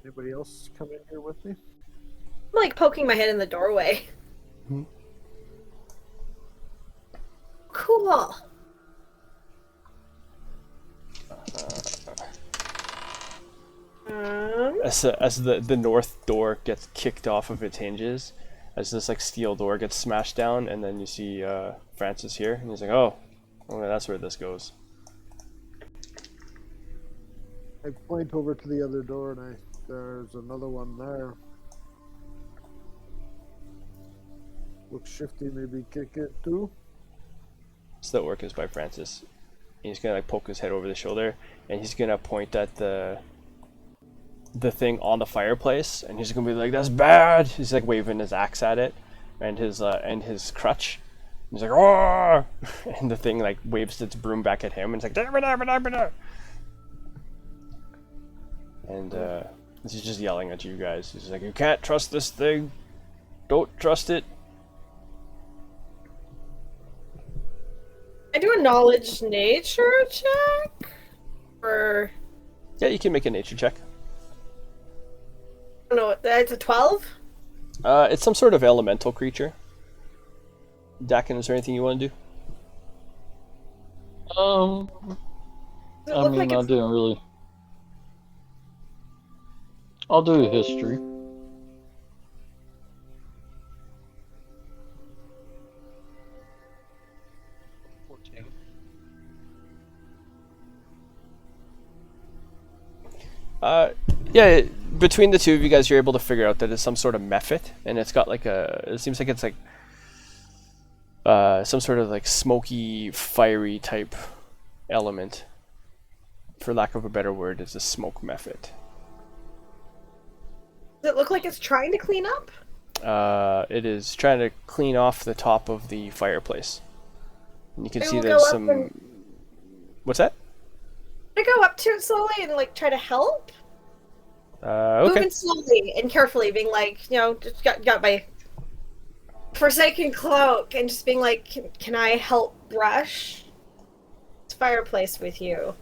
Anybody else come in here with me? I'm like poking my head in the doorway. Hmm. Cool. As the north door gets kicked off of its hinges, as this like steel door gets smashed down, and then you see Francis here, and he's like, "Oh, well, that's where this goes." I point over to the other door, and there's another one there. Looks shifty. Maybe kick it too. So that work is by Francis. He's gonna like poke his head over the shoulder, and he's gonna point at the thing on the fireplace, and he's gonna be like, "That's bad." He's like waving his axe at it, and his crutch. He's like, "Oh!" And the thing like waves its broom back at him, and it's like, "Dabba, dabba, dabba, dabba." And he's just yelling at you guys. He's like, "You can't trust this thing. Don't trust it." I do a knowledge nature check? Or Yeah, you can make a nature check. I don't know, it's a 12? It's some sort of elemental creature. Dakin, is there anything you want to do? Does it I look mean, like I it's didn't really. I'll do a history. Yeah, between the two of you guys, you're able to figure out that it's some sort of mephit, and it's got like it seems like it's like some sort of like smoky, fiery type element. For lack of a better word, it's a smoke mephit. Does it look like it's trying to clean up? It is trying to clean off the top of the fireplace. And you can I see will there's go up some... and- What's that? I go up to it slowly and like try to help? Okay. Moving slowly and carefully, being like, just got my Forsaken cloak and just being like, can I help brush this fireplace with you?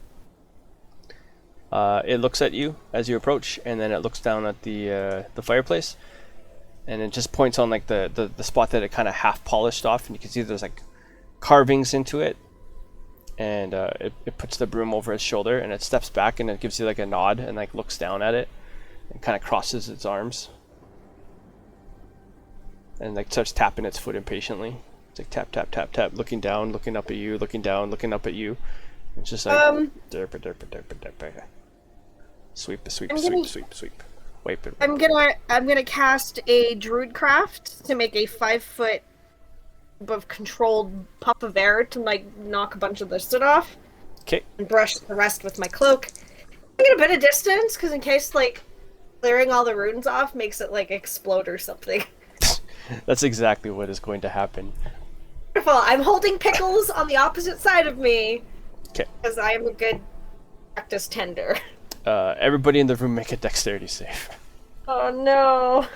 It looks at you as you approach, and then it looks down at the fireplace, and it just points on like the spot that it kind of half polished off, and you can see there's like carvings into it, and it puts the broom over its shoulder, and it steps back, and it gives you like a nod, and like looks down at it, and kind of crosses its arms, and like starts tapping its foot impatiently. It's like tap tap tap tap, looking down, looking up at you, looking down, looking up at you. It's just like derpa derpa derpa derpa. Sweep, sweep, sweep, sweep, sweep. Wipe it. I'm gonna cast a Druidcraft to make a 5-foot of controlled puff of air to like knock a bunch of the soot off. Okay. And brush the rest with my cloak. I get a bit of distance because in case like clearing all the runes off makes it like explode or something. That's exactly what is going to happen. Wonderful. I'm holding Pickles on the opposite side of me. Okay. Because I am a good practice tender. Everybody in the room make a dexterity save. Oh no.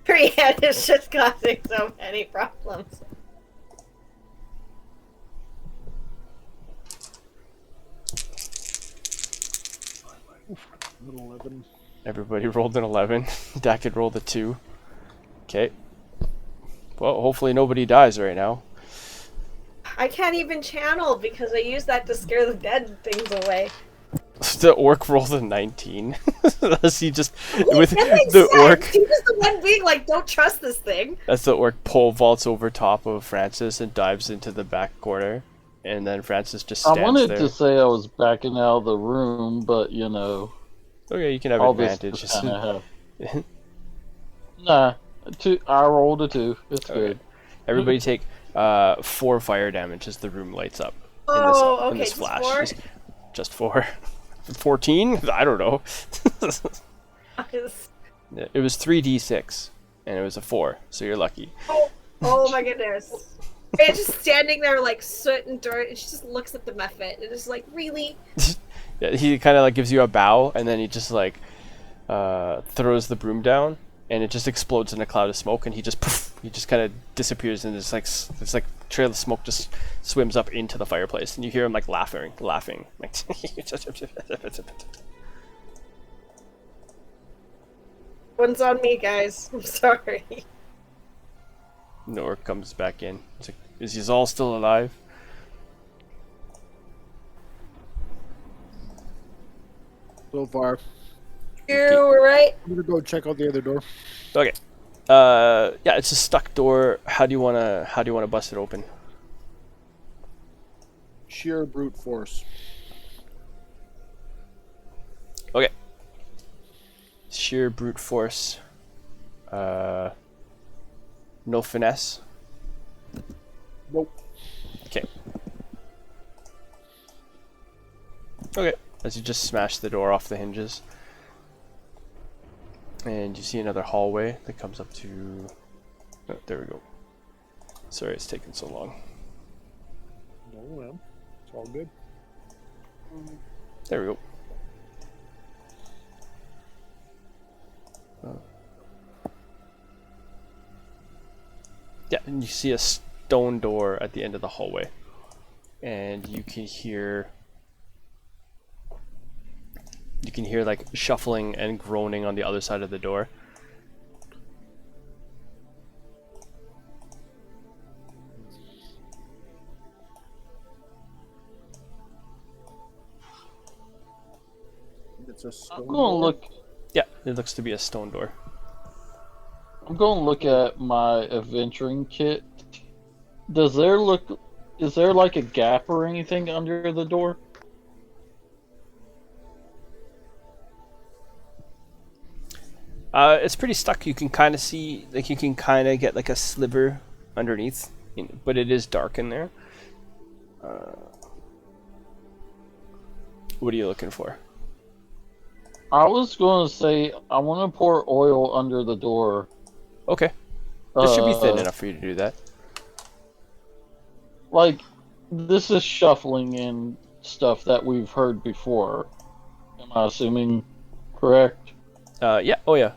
Period is just causing so many problems. An 11. Everybody rolled an 11. Dackett rolled a 2. Okay. Well, hopefully nobody dies right now. I can't even channel because I use that to scare the dead things away. The orc rolled a 19. As he just Wait, with that makes the sense. orc. He was the one being like, "Don't trust this thing." As the orc pole vaults over top of Francis and dives into the back corner, and then Francis just stands I wanted there. to say I was backing out of the room, but you know, Okay, you can have all this advantage. just kinda have... Nah, I rolled a 2. It's Okay. good. Everybody take 4 fire damage as the room lights up. Oh, in okay, this just flash. 4? Just 4. 14? I don't know. It was 3d6, and it was a 4, so you're lucky. Oh my goodness. It's just standing there like soot and dirt, and she just looks at the Mephit and is like, really? Yeah, he kind of like gives you a bow, and then he just like throws the broom down, and it just explodes in a cloud of smoke, and he just kind of disappears, and this like trail of smoke just swims up into the fireplace, and you hear him like laughing. Like, One's on me, guys. I'm sorry. Nor comes back in. It's like, is he all still alive? So far, You were right. I'm gonna go check out the other door. Okay. Yeah, it's a stuck door. How do you wanna bust it open? Sheer brute force. Okay. Sheer brute force. No finesse. Nope. Okay. Okay. As you just smash the door off the hinges. And you see another hallway that comes up to... Oh, there we go. Sorry it's taking so long. No, man. It's all good. There we go. Yeah, and you see a stone door at the end of the hallway. And you can hear like shuffling and groaning on the other side of the door. It's a stone I'm gonna door. look. Yeah, it looks to be a stone door. I'm gonna look at my adventuring kit. Is there like a gap or anything under the door? It's pretty stuck. You can kind of see, like, you can kind of get like a sliver underneath, but it is dark in there. What are you looking for? I was gonna say I want to pour oil under the door. Okay, this should be thin Uh, enough for you to do that. Like, this is shuffling and stuff that we've heard before. Am I assuming correct? Yeah. Oh yeah.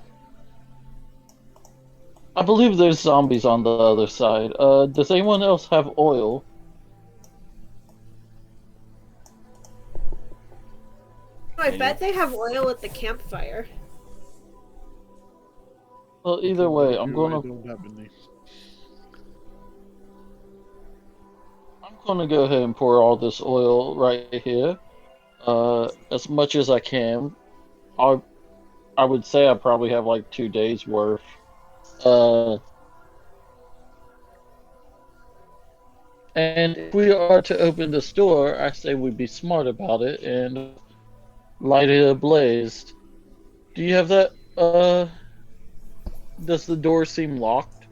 I believe there's zombies on the other side. Does anyone else have oil? I bet they have oil at the campfire. Well, either way, I'm I gonna don't have any. go ahead and pour all this oil right here, as much as I can. I would say I probably have like 2 days worth. And if we are to open the store, I say we be smart about it and light it ablaze. Do you have that? Does the door seem locked?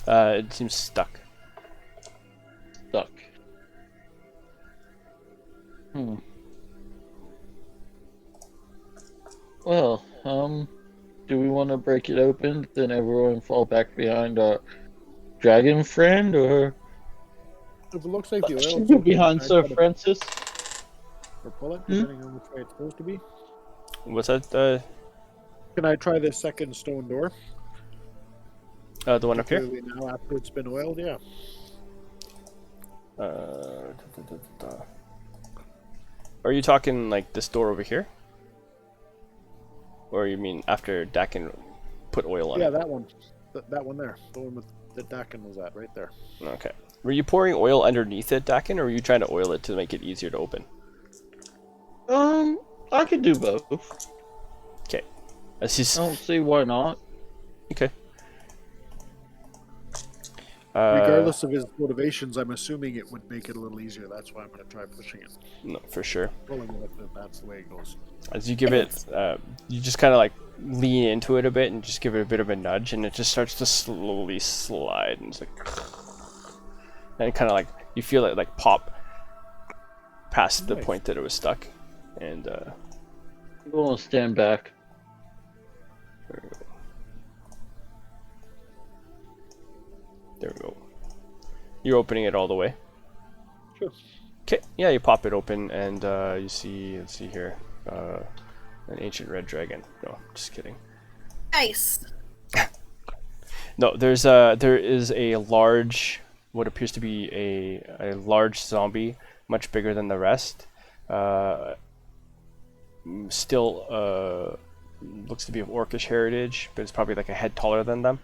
It seems stuck. Stuck. Well, do we want to break it open, then everyone fall back behind our dragon friend, or If it looks like the oil, should we behind Sir Francis? or pull it, depending on which way it's supposed to be. What's that? Can I try the second stone door? The one up here. Clearly now, after it's been oiled, yeah. Are you talking like this door over here? Or you mean after Dakin put oil on Yeah, it? that one. That one there. The one with the Dakin was at, right there. Okay. Were you pouring oil underneath it, Dakin, or were you trying to oil it to make it easier to open? I could do both. Okay. As he's... I don't see why not. Okay. Regardless of his motivations, I'm assuming it would make it a little easier. That's why I'm going to try pushing it. No, for sure. Pulling it, if that's the way it goes. As you give it, you just kind of like lean into it a bit and just give it a bit of a nudge, and it just starts to slowly slide, and it's like, and kind of like you feel it like pop past the Nice. point that it was stuck, and I'm going to stand back. there we go. You're opening it all the way. Sure. Okay, yeah, you pop it open, and you see, let's see here, an ancient red dragon. No, just kidding. Nice. No, there is a large, what appears to be a large zombie, much bigger than the rest. Still looks to be of orcish heritage, but it's probably like a head taller than them,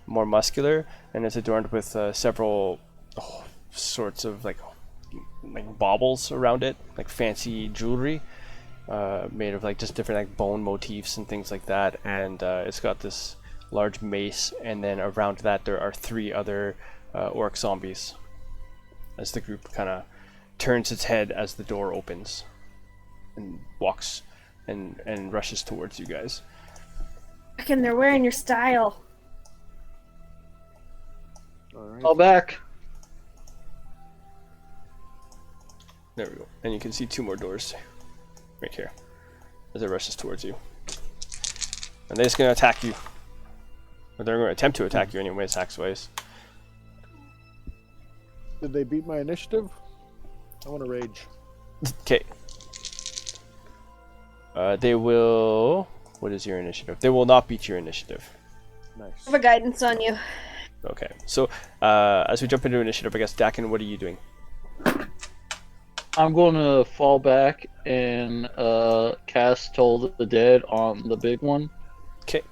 more muscular, and it's adorned with several sorts of like baubles around it, like fancy jewelry, made of like just different like bone motifs and things like that. And it's got this large mace, and then around that there are 3 other orc zombies. As the group kind of turns its head as the door opens, and walks and rushes towards you guys. Reckon they're wearing your style. All right. Fall back. There we go. And you can see 2 more doors right here as it rushes towards you. And they're just going to attack you. Or they're going to attempt to attack you anyways, Haxwise. Did they beat my initiative? I want to rage. Okay. They will... What is your initiative? They will not beat your initiative. I Nice. have a guidance on you. Okay. So, as we jump into initiative, I guess, Dakin, what are you doing? I'm going to fall back and cast Toll of the Dead on the big one. Okay.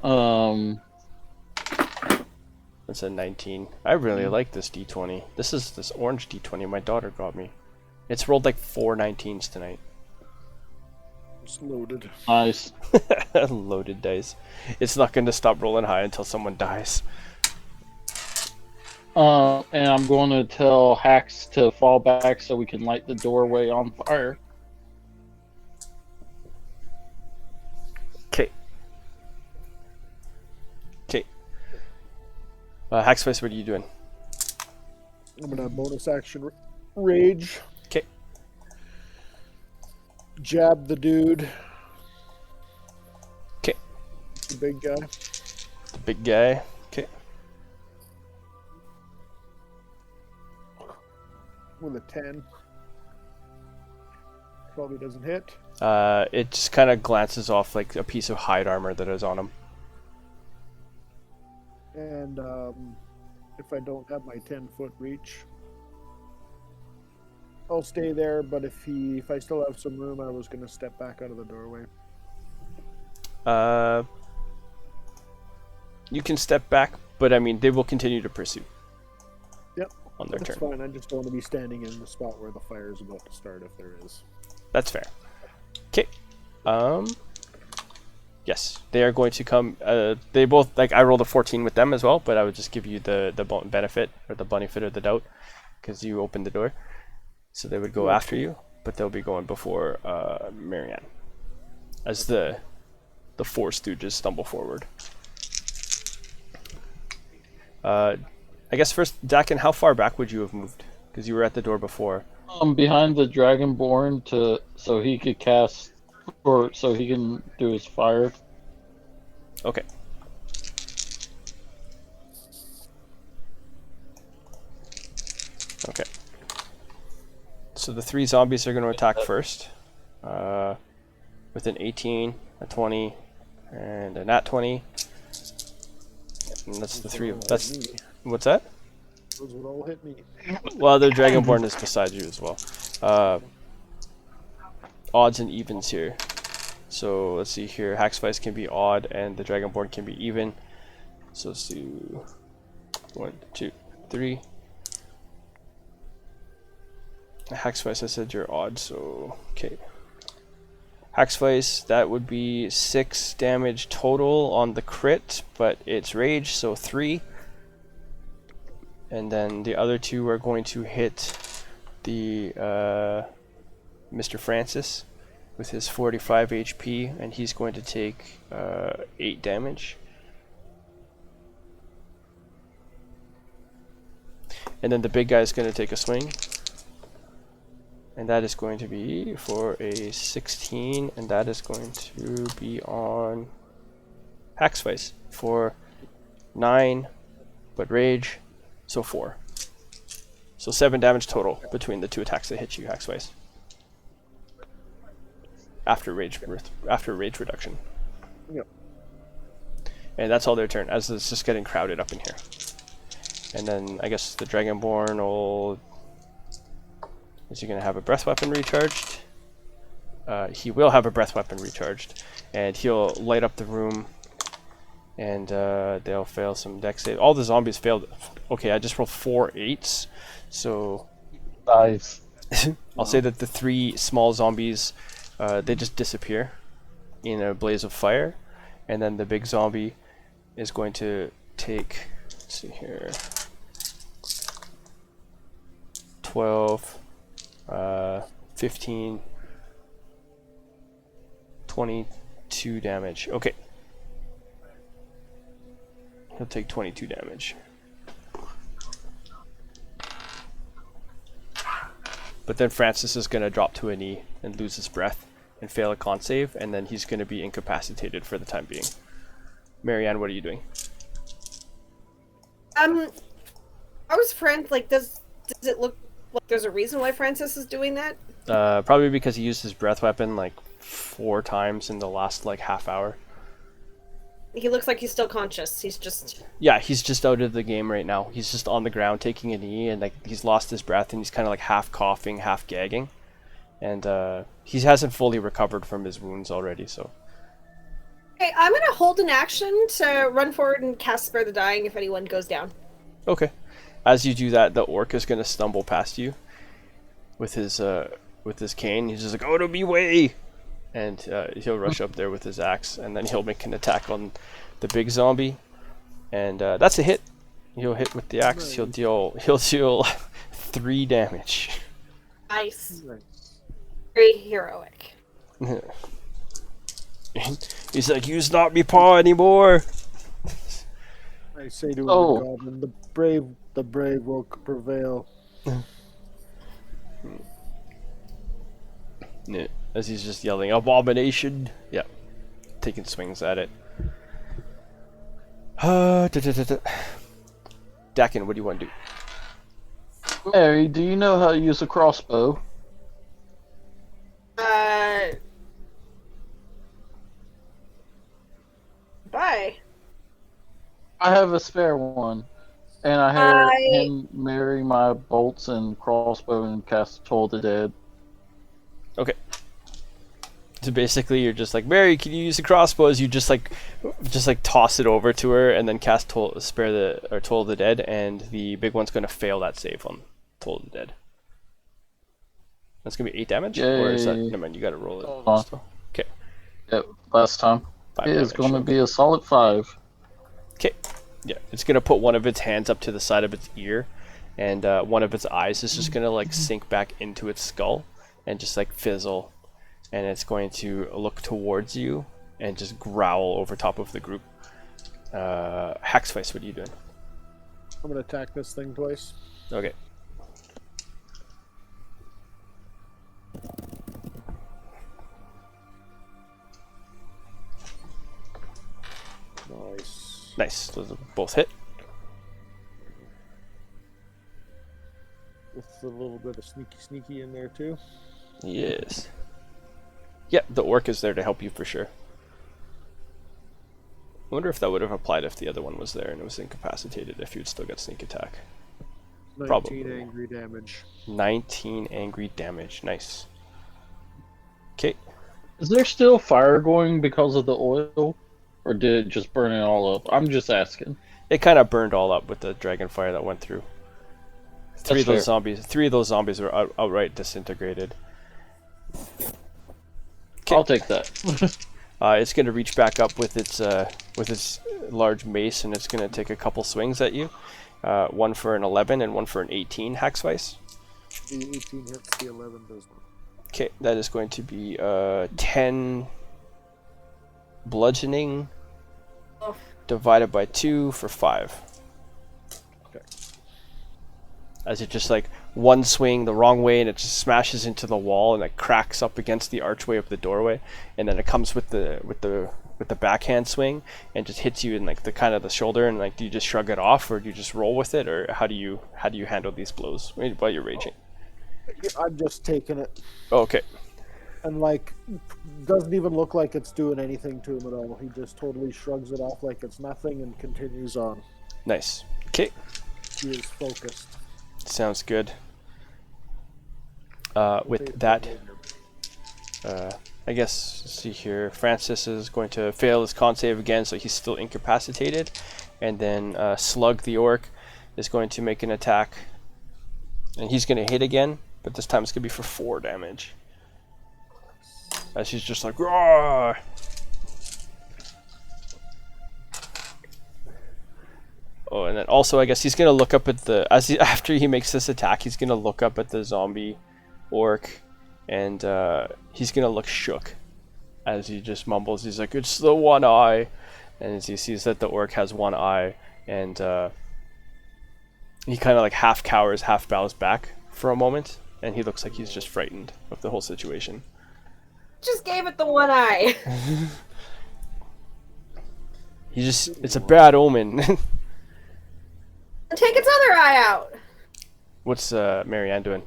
That's a 19. I really like this D20. This is this orange D20 my daughter got me. It's rolled like 4 19s tonight. It's loaded. Nice. Loaded dice. It's not going to stop rolling high until someone dies. And I'm going to tell Hax to fall back so we can light the doorway on fire. Okay. Okay. Haxface, what are you doing? I'm gonna bonus action rage. Okay. Jab the dude. Okay. The big guy. The big guy. Okay. With a 10. Probably doesn't hit. It just kind of glances off like a piece of hide armor that is on him. And if I don't have my 10-foot reach, I'll stay there. But if I still have some room, I was gonna step back out of the doorway. You can step back, but I mean they will continue to pursue. Yep. On their That's turn. fine. I just don't want to be standing in the spot where the fire is about to start, if there is. That's fair. Okay. Yes, they are going to come. They both like I rolled a 14 with them as well, but I would just give you the benefit or the benefit of the doubt because you opened the door. So they would go after you, but they'll be going before Marianne as the 4 stooges stumble forward. I guess first, Dakin, how far back would you have moved? Because you were at the door before. Behind the Dragonborn so he could cast, or so he can do his fire. Okay. Okay. So the 3 zombies are going to attack first. With an 18, a 20, and a nat 20. And that's the 3 of that's Me. what's that? Those would all hit me. Well, the Dragonborn is beside you as well. Odds and evens here. So let's see here. Haxvice can be odd, and the Dragonborn can be even. So let's do 1, 2, 3. Haxvice, I said you're odd, so okay. Haxvice, that would be 6 damage total on the crit, but it's rage, so 3. And then the other 2 are going to hit the Mr. Francis with his 45 HP, and he's going to take 8 damage. And then the big guy is going to take a swing. And that is going to be for a 16, and that is going to be on Haxvice for 9, but rage, so 4. So 7 damage total between the 2 attacks that hit you, Haxvice. After rage reduction. Yep. And that's all their turn, as it's just getting crowded up in here. And then I guess the Dragonborn will... Is he going to have a breath weapon recharged? He will have a breath weapon recharged. And he'll light up the room. And they'll fail some dex save. All the zombies failed. Okay, I just rolled 4 8s. So Nice. I'll say that the 3 small zombies, they just disappear in a blaze of fire. And then the big zombie is going to take, let's see here, 12, 15, 22 damage. Okay. He'll take 22 damage. But then Francis is going to drop to a knee and lose his breath and fail a con save, and then he's going to be incapacitated for the time being. Marianne, what are you doing? How is Francis, like, does it look like there's a reason why Francis is doing that? Probably because he used his breath weapon like 4 times in the last like half hour. He looks like he's still conscious. He's just... Yeah, he's just out of the game right now. He's just on the ground taking a knee, and like he's lost his breath, and he's kind of like half coughing, half gagging. And he hasn't fully recovered from his wounds already, so... Okay, I'm gonna hold an action to run forward and cast Spare the Dying if anyone goes down. Okay. As you do that, the orc is gonna stumble past you with his cane. He's just like, "Out of me way!" And he'll rush up there with his axe, and then he'll make an attack on the big zombie, and that's a hit. He'll hit with the axe. He'll deal 3 damage. Nice. Very heroic. He's like, "Use not me paw anymore." I say to Oh. the goblin, the brave will prevail. Yeah, as he's just yelling, "Abomination!" Yeah, taking swings at it. Dakin, what do you want to do? Mary, do you know how to use a crossbow? Bye. I have a spare one, and I had him marry my bolts and crossbow and cast Toll the Dead. Okay. So basically, you're just like, "Mary, can you use the crossbows?" You just like toss it over to her, and then cast Toll the Dead, and the big one's gonna fail that save on Toll the Dead. That's gonna be 8 damage, or is that? Yay. Never mind, you gotta roll it. Hold on. Still. Okay. Yep, last time. 5 It is damage, going to okay. be a solid 5. Okay. Yeah, it's gonna put one of its hands up to the side of its ear, and one of its eyes is just gonna like sink back into its skull and just like fizzle, and it's going to look towards you and just growl over top of the group. Hacksface, what are you doing? I'm gonna attack this thing twice. Okay. Nice. Nice. Those both hit. With a little bit of sneaky in there too. Yes. Yeah, the orc is there to help you for sure. I wonder if that would have applied if the other one was there and it was incapacitated, if you'd still get sneak attack. 19 Probably. angry damage. 19 angry damage. Nice. Okay. Is there still fire going because of the oil? Or did it just burn it all up? I'm just asking. It kind of burned all up with the dragon fire that went through. Three That's of those zombies were outright disintegrated. I'll take that. It's going to reach back up with its large mace, and it's going to take a couple swings at you. One for an 11 and one for an 18 Hacksvice. The 18 hits, the 11 does not. Okay, that is going to be 10 bludgeoning Oh. divided by 2 for 5. Okay. As it just like one swing the wrong way and it just smashes into the wall and it cracks up against the archway of the doorway, and then it comes with the backhand swing and just hits you in like the kind of the shoulder, and like, do you just shrug it off or do you just roll with it, or how do you handle these blows while you're raging? I'm just taking it. Oh, okay. and like doesn't even look like it's doing anything to him at all. He just totally shrugs it off like it's nothing and continues on. Nice. Okay. He is focused. Sounds good. With that, I guess, let's see here, Francis is going to fail his con save again, so he's still incapacitated. And then Slug the Orc is going to make an attack. And he's going to hit again, but this time it's going to be for 4 damage. As he's just like, roar! Oh, and then also I guess he's going to look up at the, after he makes this attack, he's going to look up at the zombie orc, and he's going to look shook. As he just mumbles, he's like, it's the one eye. And as he sees that the orc has one eye, and he kind of like half cowers, half bows back for a moment, and he looks like he's just frightened of the whole situation. Just gave it the one eye. It's a bad omen. Take its other eye out. What's Marianne doing?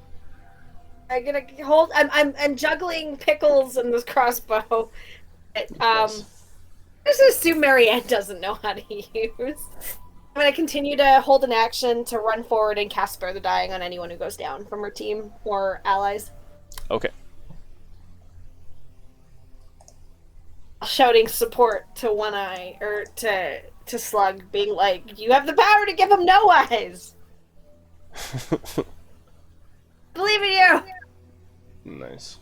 I'm gonna hold. I'm juggling pickles and this crossbow. Just assume Marianne doesn't know how to use. I'm gonna continue to hold an action to run forward and cast Spare the Dying on anyone who goes down from her team or allies. Okay. Shouting support to One Eye or to Slug, being like, "You have the power to give him no eyes. Believe in you." Nice.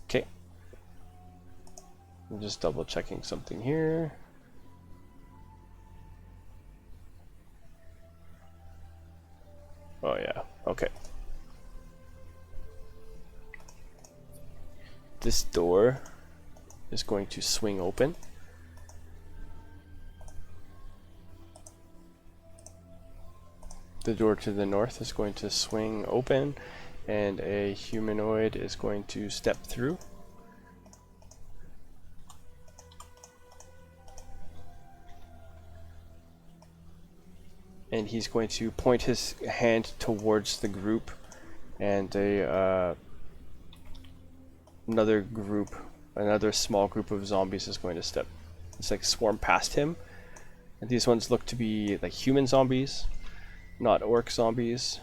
Okay. I'm just double checking something here. Oh yeah, okay. This door is going to swing open. The door to the north is going to swing open, and a humanoid is going to step through. And he's going to point his hand towards the group, and another small group of zombies is going to swarm past him. And these ones look to be like human zombies, not orc zombies.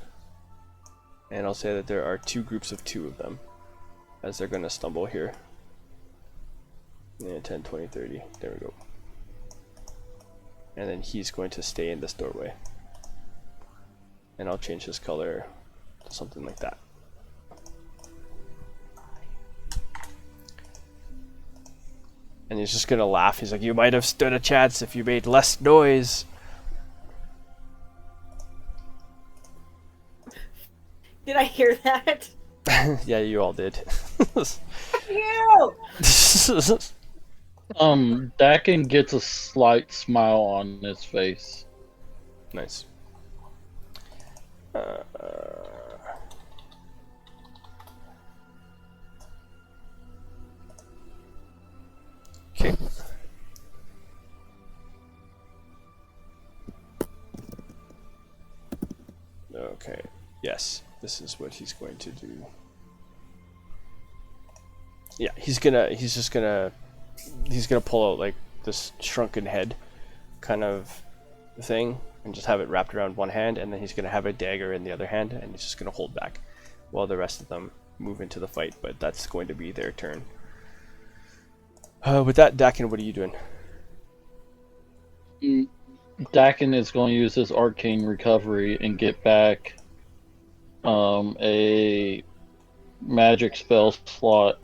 And I'll say that there are 2 groups of 2 of them, as they're going to stumble here. Yeah, 10, 20, 30. There we go. And then he's going to stay in this doorway. And I'll change his color to something like that. And he's just gonna laugh. He's like, you might have stood a chance if you made less noise. Did I hear that? Yeah, you all did. You! Dakin gets a slight smile on his face. Nice. Okay. Okay. Yes, this is what he's going to do. Yeah, he's just gonna pull out like this shrunken head kind of thing and just have it wrapped around one hand, and then he's gonna have a dagger in the other hand, and he's just gonna hold back while the rest of them move into the fight, but that's going to be their turn. With that, Dakin, what are you doing? Dakin is going to use his arcane recovery and get back a magic spell slot.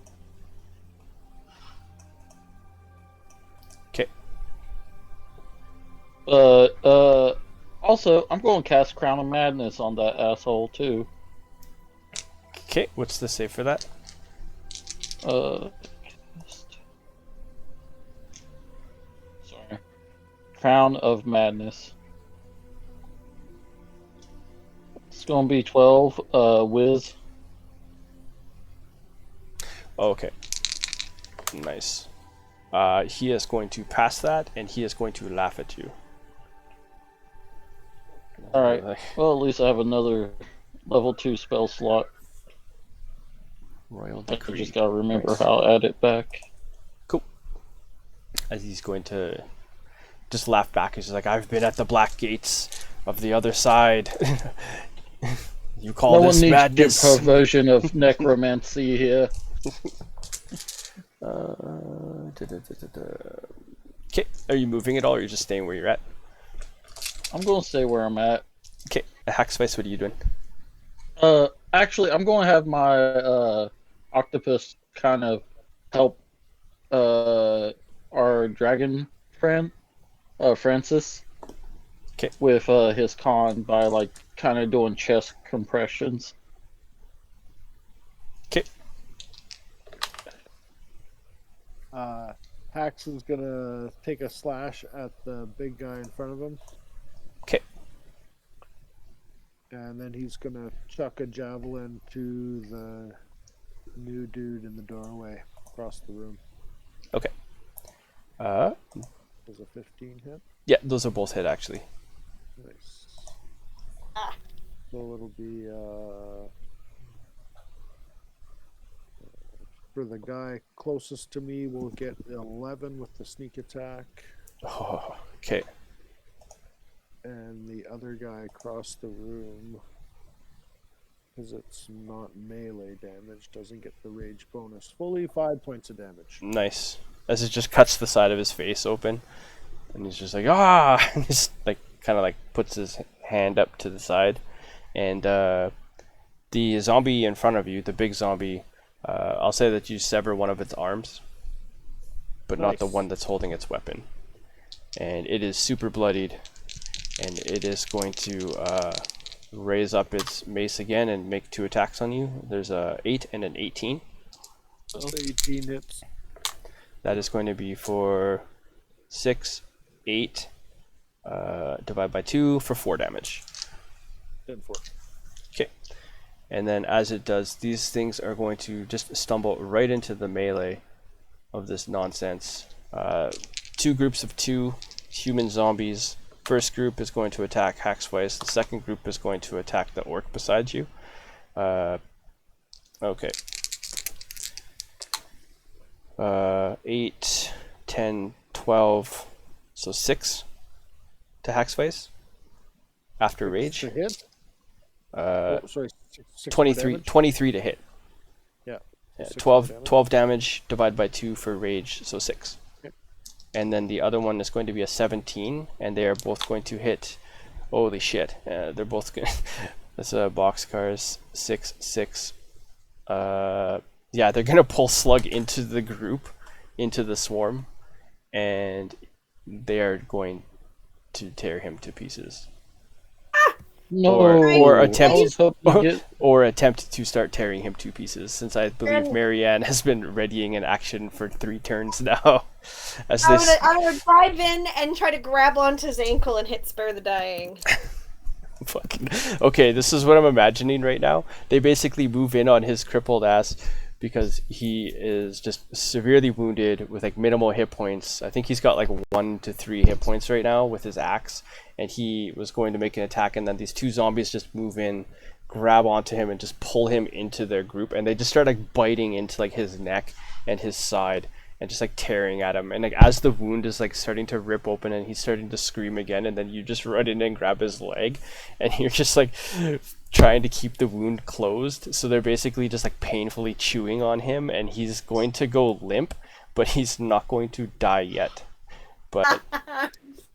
Okay. Also, I'm going to cast Crown of Madness on that asshole too. Okay, what's the save for that? Sorry. Crown of Madness. It's going to be 12, Wiz. Okay. Nice. He is going to pass that, and he is going to laugh at you. Alright. Well, at least I have another Level 2 spell slot. Royal I Decree. just gotta remember Nice. how to add it back. Cool. As he's going to just laugh back, he's just like, I've been at the black gates of the other side. You call No one this needs madness? your version of necromancy here. Okay, are you moving at all, or are you just staying where you're at? I'm gonna stay where I'm at. Okay, Hackspice, what are you doing? Actually, I'm gonna have my octopus kind of help our dragon friend, Francis, 'Kay. with his con by like kind of doing chest compressions. Okay, Hax is gonna take a slash at the big guy in front of him, okay, and then he's gonna chuck a javelin to the new dude in the doorway across the room. okay. Does a 15 hit? Yeah, those are both hit actually. Nice. Ah. So it'll be for the guy closest to me, we'll get 11 with the sneak attack, Oh, okay, and the other guy across the room, because it's not melee damage, doesn't get the rage bonus. Fully 5 points of damage. nice. As it just cuts the side of his face open, and he's just like, ah, and just like kind of like puts his hand up to the side, and the zombie in front of you, the big zombie, I'll say that you sever one of its arms, but not the Nice. one that's holding its weapon, and it is super bloodied, and it is going to raise up its mace again and make 2 attacks on you. There's a 8 and an 18. 18 hits. That is going to be for 6, 8, divide by 2 for 4 damage. 10 for. Okay. And then as it does, these things are going to just stumble right into the melee of this nonsense. 2 groups of 2 human zombies. First group is going to attack Hackswice. The second group is going to attack the orc beside you. Okay. 8, 10, 12, so 6 to Hackspace after rage. To hit? Sorry, 23, 23 to hit. Yeah. Yeah, 6 12, damage. 12 damage divided by 2 for rage, so 6. Yep. And then the other one is going to be a 17, and they are both going to hit. Holy shit. They're both going that's boxcars 6, 6. Yeah, they're going to pull Slug into the group, into the swarm, and they are going to tear him to pieces. No, Or I attempt- was hoping to get Or attempt to start tearing him to pieces, since I believe And- Marianne has been readying an action for 3 turns now. As I'm this gonna dive in and try to grab onto his ankle and hit Spare the Dying. fucking okay, this is what I'm imagining right now. They basically move in on his crippled ass because he is just severely wounded with like minimal hit points. I think he's got like 1 to 3 hit points right now with his axe, and he was going to make an attack, and then these 2 zombies just move in, grab onto him, and just pull him into their group, and they just start like biting into like his neck and his side and just like tearing at him, and like as the wound is like starting to rip open and he's starting to scream again, and then you just run in and grab his leg, and you're just like trying to keep the wound closed. So they're basically just like painfully chewing on him, and he's going to go limp, but he's not going to die yet. But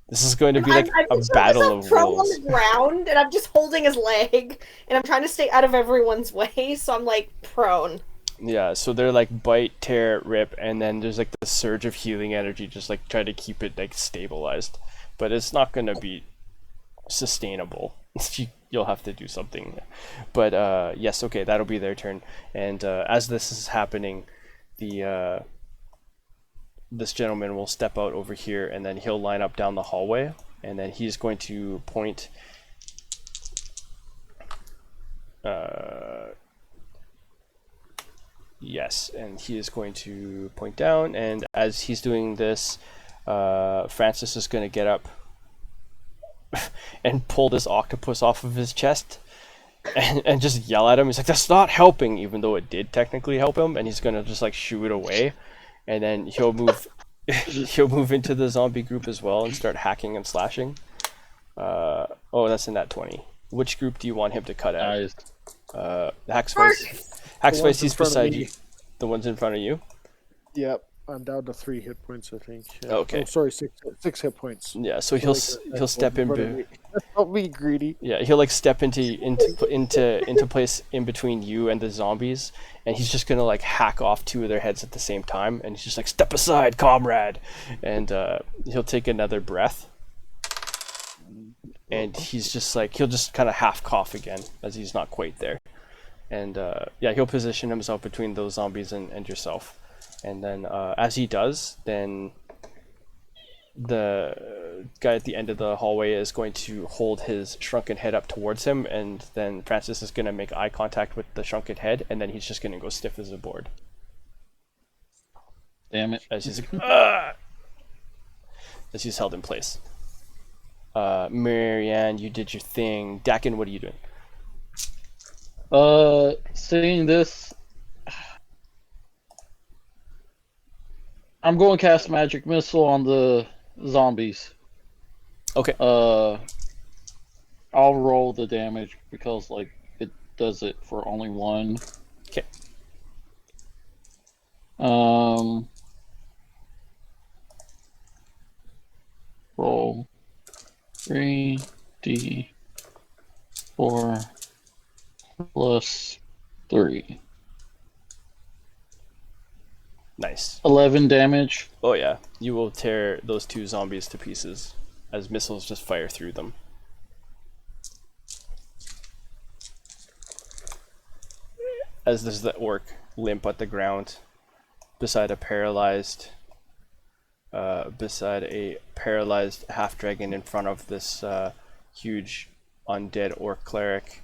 this is going to be like I'm a just battle myself of prone wills. on the ground, and I'm just holding his leg, and I'm trying to stay out of everyone's way, so I'm like prone. Yeah, so they're like bite, tear, rip, and then there's like the surge of healing energy, just like try to keep it like stabilized. But it's not gonna be sustainable. You'll have to do something. But yes, okay, that'll be their turn. And as this is happening, the this gentleman will step out over here, and then he'll line up down the hallway, and then he's going to point. Yes, and he is going to point down, and as he's doing this, Francis is going to get up and pull this octopus off of his chest, and just yell at him. He's like, "That's not helping," even though it did technically help him. And he's gonna just like shoo it away, and then he'll move. He'll move into the zombie group as well and start hacking and slashing. Oh, that's in that 20. Which group do you want him to cut at? Nice. Hackspice, he's in front of beside me. you. The ones in front of you? Yep, I'm down to 3 hit points, I think. Yeah. Okay. Oh, sorry, 6 hit points. Yeah, so he'll step in. Don't be greedy. Yeah, he'll like step into place in between you and the zombies, and he's just gonna like hack off 2 of their heads at the same time, and he's just like, "Step aside, comrade," and he'll take another breath, and he's just like he'll just kind of half cough again as he's not quite there, and yeah, he'll position himself between those zombies and yourself, and then as he does, then the guy at the end of the hallway is going to hold his shrunken head up towards him, and then Francis is going to make eye contact with the shrunken head, and then he's just going to go stiff as a board Damn it. as he's like, "Ugh!" As he's held in place. Marianne, you did your thing. Dakin, what are you doing? Seeing this, I'm going to cast magic missile on the zombies. Okay. I'll roll the damage because like it does it for only one. Okay. Roll 3d4 plus 3. Nice. 11 damage. Oh yeah, you will tear those 2 zombies to pieces as missiles just fire through them. As there's the orc limp at the ground beside a paralyzed half dragon in front of this huge undead orc cleric.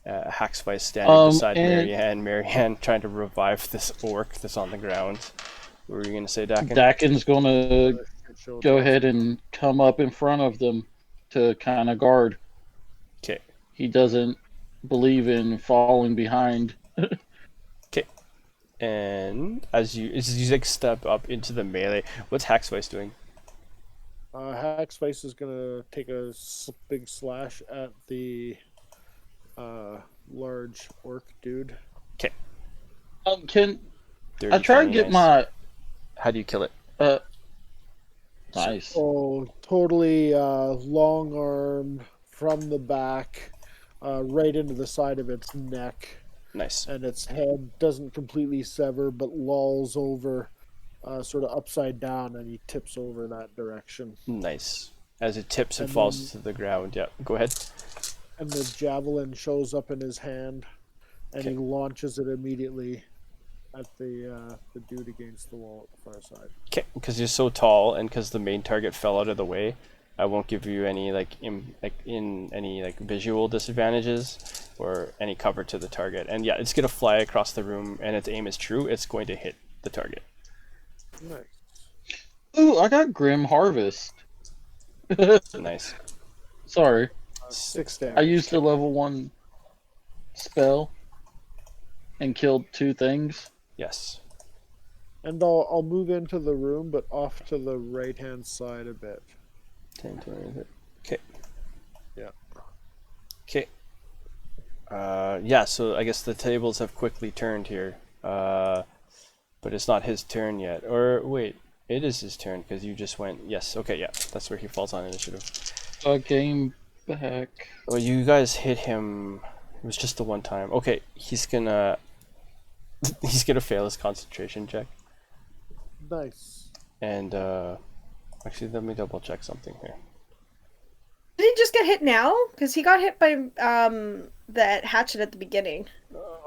Hackspice standing beside Marianne trying to revive this orc that's on the ground. What were you gonna say, Dakin? Dakin's gonna go ahead and come up in front of them to kind of guard. Okay. He doesn't believe in falling behind. Okay. And as you like step up into the melee, what's Hackspice doing? Hackspice is gonna take a big slash at the large orc dude. Okay. Can I try to get my? How do you kill it? Nice. Oh, totally long arm from the back, right into the side of its neck, Nice. and its head doesn't completely sever, but lolls over, sort of upside down, and he tips over that direction. Nice. As it tips and And falls then- to the ground. Yeah. Go ahead. And the javelin shows up in his hand, and he Okay. launches it immediately at the dude against the wall at the far side. Okay. Because you're so tall, and because the main target fell out of the way, I won't give you any any visual disadvantages or any cover to the target. And yeah, it's gonna fly across the room, and its aim is true. It's going to hit the target. Nice. Ooh, I got Grim Harvest. Nice. Sorry, 6 damage. I used a level 1 spell and killed 2 things. Yes. And I'll move into the room, but off to the right hand side a bit. 10, 20. Okay. Yeah. Okay. Yeah, so I guess the tables have quickly turned here. But it's not his turn yet. Or wait, it is his turn because you just went. Yes, okay, yeah. That's where he falls on initiative. Game back. Well, you guys hit him. It was just the one time. Okay, he's gonna fail his concentration check. Nice. And actually, let me double check something here. Did he just get hit now? Because he got hit by that hatchet at the beginning.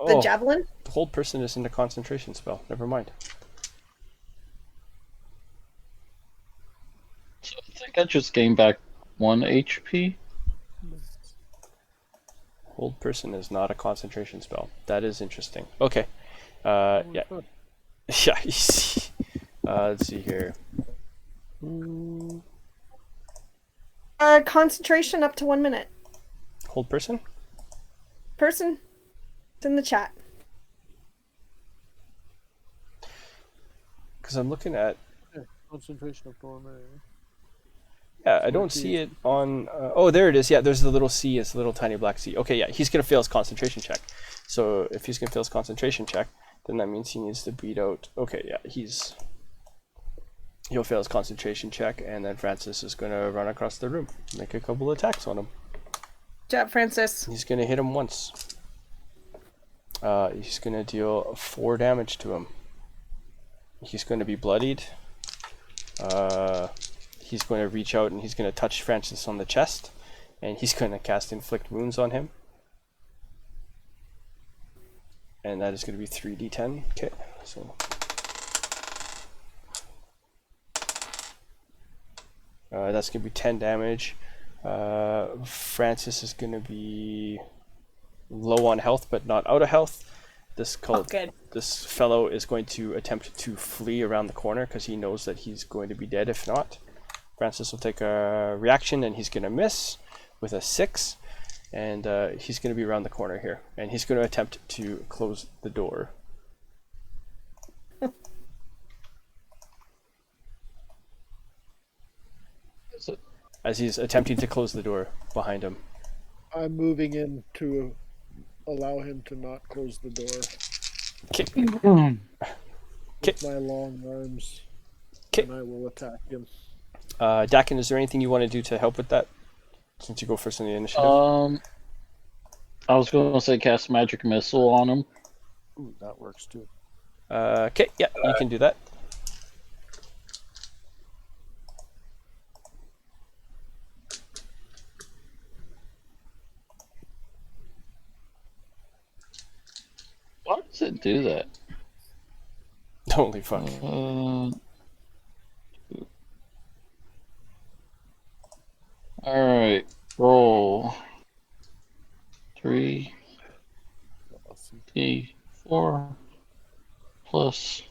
The javelin? The hold person is in the concentration spell. Never mind. So I think I just gained back 1 HP. Hold person is not a concentration spell. That is interesting. Okay. Yeah. Yeah, you see. Let's see here. Concentration up to 1 minute. Hold person? person. It's in the chat. Because I'm looking at. Concentration of torment. Yeah, I don't see it on. Oh, there it is. Yeah, there's the little C. It's the little tiny black C. Okay, yeah, he's gonna fail his concentration check. So if he's gonna fail his concentration check, then that means he needs to beat out. Okay, yeah, he'll fail his concentration check, and then Francis is gonna run across the room, make a couple attacks on him. Good job, Francis. He's gonna hit him once. He's gonna deal 4 damage to him. He's gonna be bloodied. He's going to reach out and he's going to touch Francis on the chest, and he's going to cast Inflict Wounds on him. And that is going to be 3d10. Okay, so that's going to be 10 damage. Francis is going to be low on health, but not out of health. This fellow is going to attempt to flee around the corner because he knows that he's going to be dead if not. Francis will take a reaction and he's going to miss with a 6. And he's going to be around the corner here. And he's going to attempt to close the door. As he's attempting to close the door behind him. I'm moving in to allow him to not close the door. With my long arms. And I will attack him. Dakin, is there anything you want to do to help with that? Since you go first in the initiative. I was going to say cast Magic Missile on him. Ooh, that works too. Okay, yeah, you can do that. Why does it do that? Holy fuck. Alright, roll 3, 4 plus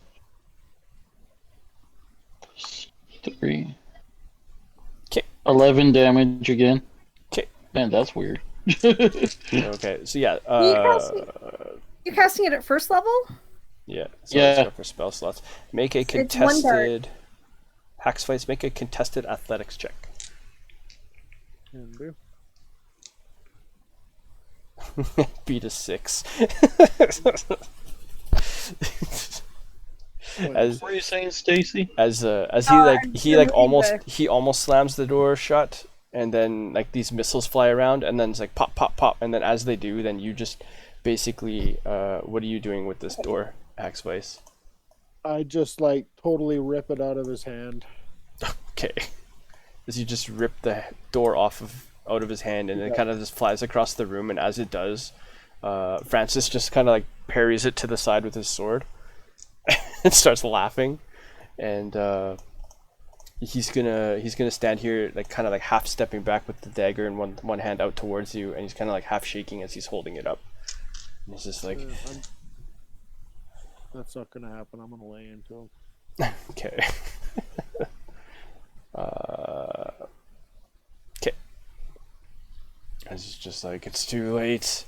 3. Okay. 11 damage again. Okay. Man, that's weird. Okay, so yeah. You're casting it at first level? Yeah. So Yeah. let's go for spell slots. Make a contested. Hacksfights, make a contested athletics check. Can do. Beat a 6. What were you saying, Stacy? As he almost slams the door shut, and then like these missiles fly around, and then it's like pop pop pop, and then as they do, then you just basically what are you doing with this door, Hackspace? I just like totally rip it out of his hand. Okay. As you just rip the door out of his hand, and it kind of just flies across the room, and as it does, Francis just kind of like parries it to the side with his sword and starts laughing, and he's gonna stand here like kind of like half stepping back with the dagger in one hand out towards you, and he's kind of like half shaking as he's holding it up. And he's just like, that's not gonna happen. I'm gonna lay into him. okay. Okay. And he's just like, it's too late.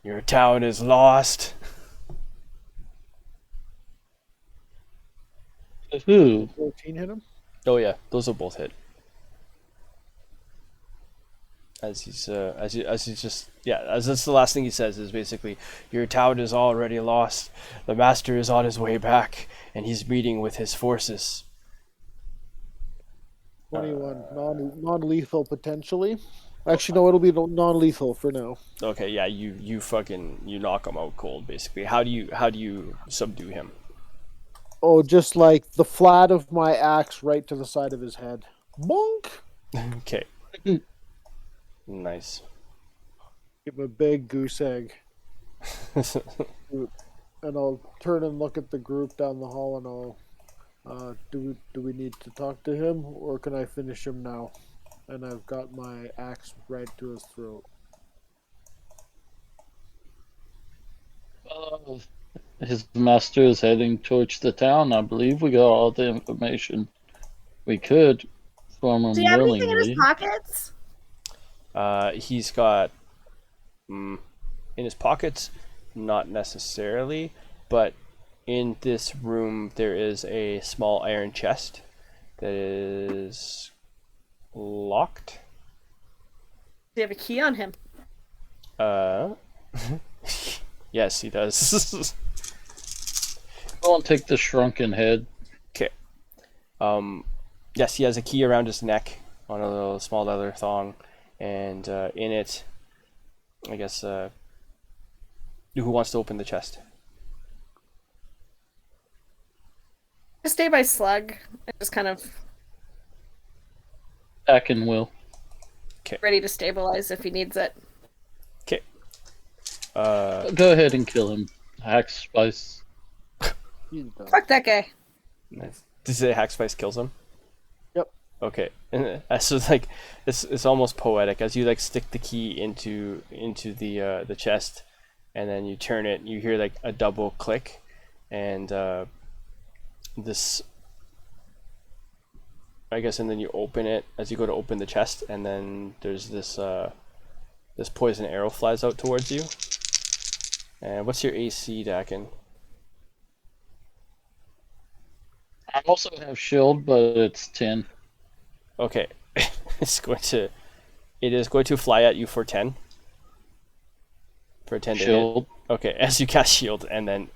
Your town is lost. Who? 14 hit him? Oh yeah, those will both hit. As he's just that's the last thing he says is basically, your town is already lost. The master is on his way back, and he's meeting with his forces. 21 non-lethal potentially. Actually, no, it'll be non-lethal for now. Okay, yeah, you knock him out cold basically. How do you subdue him? Oh, just like the flat of my axe right to the side of his head. Bonk! Okay. Nice. Give him a big goose egg. And I'll turn and look at the group down the hall, and I'll do we need to talk to him, or can I finish him now? And I've got my axe right to his throat. His master is heading towards the town. I believe we got all the information we could from him Do you have anything in his willingly. pockets? He's got in his pockets, not necessarily, but in this room there is a small iron chest that is locked. Do you have a key on him? Yes, he does. Go and take the shrunken head. Okay. Yes, he has a key around his neck on a little small leather thong, and in it, I guess, who wants to open the chest? Just stay by Slug. And just kind of Dakin will. ready to stabilize if he needs it. Okay. Go ahead and kill him. Hack Spice. He's done. Fuck that guy. Nice. Did you say Hackspice kills him? Yep. Okay, and so like it's almost poetic as you like stick the key into the chest, and then you turn it. You hear like a double click, and this, I guess, and then you open it as you go to open the chest, and then there's this this poison arrow flies out towards you. And what's your AC, Dakin? I also have shield, but it's 10. Okay, it is going to fly at you for 10. For 10 to hit. Shield. Okay, as you cast shield, and then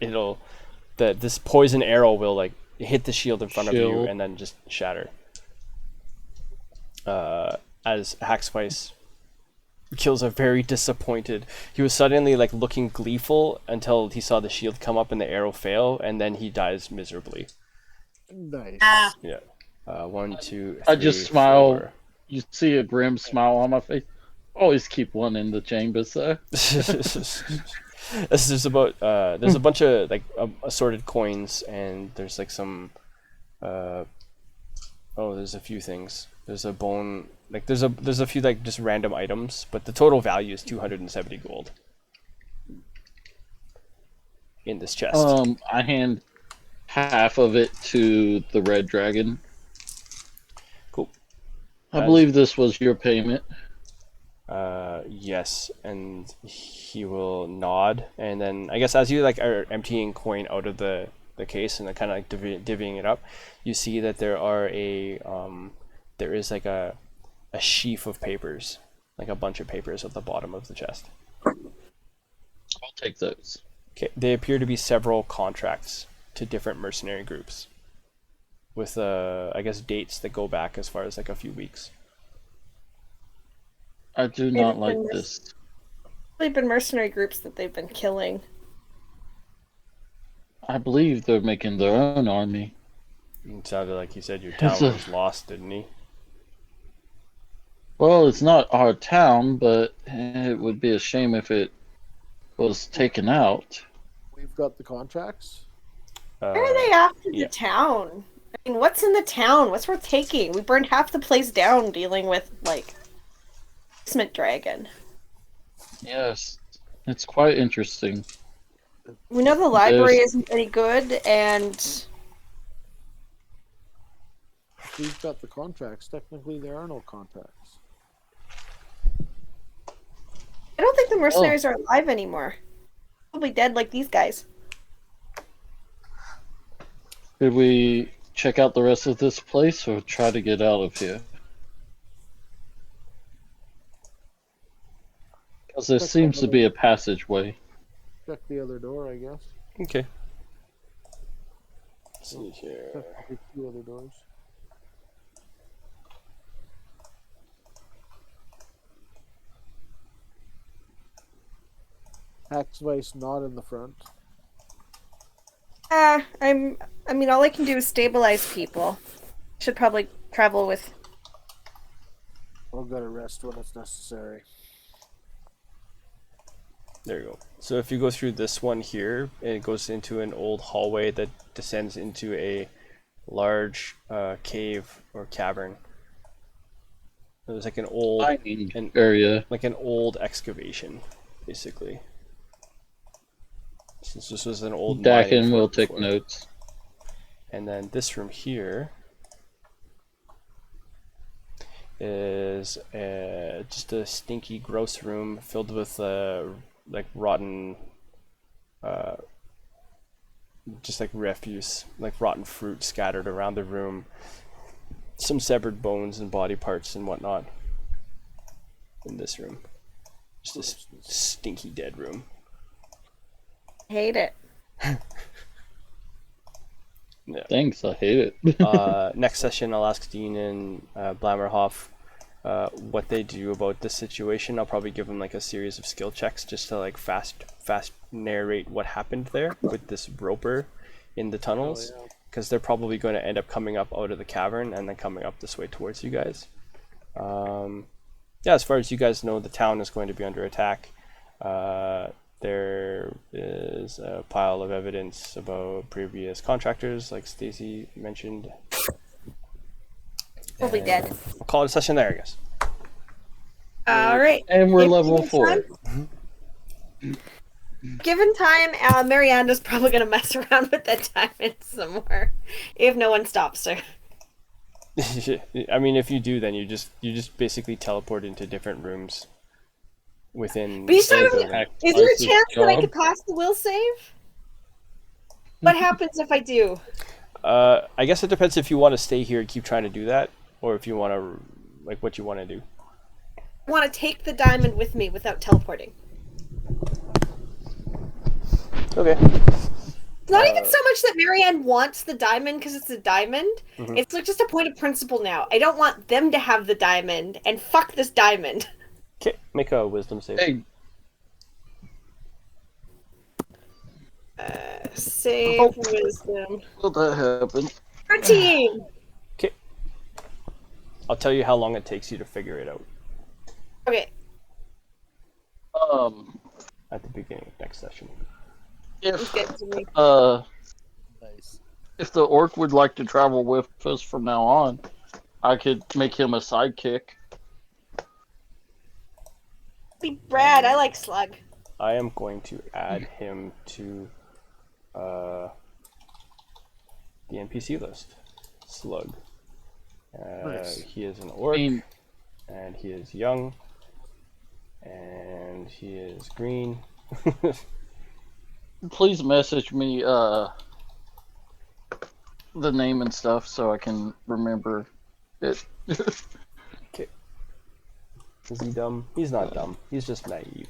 this poison arrow will like hit the shield in front of you Shield. and then just shatter. As Hackspice kills a very disappointed. He was suddenly like looking gleeful until he saw the shield come up and the arrow fail, and then he dies miserably. Nice. Yeah. 1, 2, 3, I just smile. 4. You see a grim smile on my face. Always keep one in the chamber, sir. There's about there's a bunch of like assorted coins, and there's like some there's a few things. There's a bone, like there's a few like just random items, but the total value is 270 gold in this chest. I hand half of it to the red dragon. Cool. I believe this was your payment. Yes, and he will nod, and then I guess as you like are emptying coin out of the case and kind of like divvying it up, you see that there is like a sheaf of papers, like a bunch of papers at the bottom of the chest. I'll take those. Okay, they appear to be several contracts to different mercenary groups, with I guess dates that go back as far as like a few weeks. I do not like this. They've been mercenary groups that they've been killing. I believe they're making their own army. It sounded like he said your town was lost, didn't he? Well, it's not our town, but it would be a shame if it was taken out. We've got the contracts. Why are they after yeah. the town? I mean, what's in the town? What's worth taking? We burned half the place down dealing with, like, basement dragon. Yes, it's quite interesting. We know the library isn't any good, and We've got the contracts. Technically, there are no contracts. I don't think the mercenaries are alive anymore. Probably dead like these guys. Should we check out the rest of this place or try to get out of here? Because there seems to be a passageway. Check the other door, I guess. Okay. Let's see here. Technically, two other doors. Hackspice not in the front. I mean, all I can do is stabilize people. Should probably travel with. I'll go to rest when it's necessary. There you go. So if you go through this one here, it goes into an old hallway that descends into a large cave or cavern. There's like an old area, like an old excavation, basically. Since this was an old Dakin will fort take before. notes. And then this room here is just a stinky, gross room filled with like rotten, just like refuse, like rotten fruit scattered around the room, some severed bones and body parts and whatnot in this room. Just this stinky dead room. Hate it. Yeah. Thanks, I hate it. Next session, I'll ask Dean and Blammerhoff what they do about this situation. I'll probably give them like a series of skill checks just to like fast narrate what happened there with this roper in the tunnels, because they're probably going to end up coming up out of the cavern and then coming up this way towards you guys. Yeah, as far as you guys know, the town is going to be under attack. There is a pile of evidence about previous contractors, like Stacy mentioned. Probably dead. We'll call it a session there, I guess. All right. And we're Given level 4. Given time, Marianne's probably gonna mess around with that diamond some more, if no one stops her. I mean, if you do, then you just basically teleport into different rooms within. But you said, the building. is there a Spice's chance that I job. could pass the will save? What happens if I do? I guess it depends if you want to stay here and keep trying to do that, or if you want to, like, what you want to do. I want to take the diamond with me without teleporting. Okay. It's not even so much that Marianne wants the diamond because it's a diamond. Mhm. It's like just a point of principle now. I don't want them to have the diamond, and fuck this diamond. Okay, make a wisdom save. Hey, Save wisdom. will that happen? 13! Okay. I'll tell you how long it takes you to figure it out Okay. at the beginning of next session. Let's If get to me. Nice. if the orc would like to travel with us from now on, I could make him a sidekick. Be Brad, I like Slug. I am going to add him to the NPC list. Slug. Nice. He is an I orc, mean, and he is young, and he is green. please message me the name and stuff so I can remember it. Is he dumb? He's not dumb. He's just naive.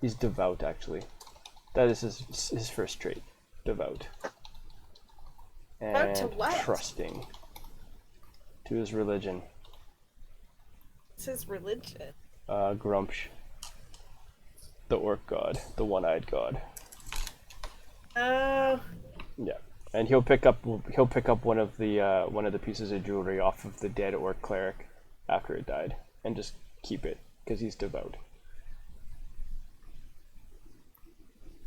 He's devout, actually. That is his first trait. Devout. Devout And to what? trusting. To his religion. It's his religion. Grumpsh. The orc god. The one-eyed god. Oh. Yeah. And he'll pick up one of the pieces of jewelry off of the dead orc cleric after it died, and just keep it because he's devout.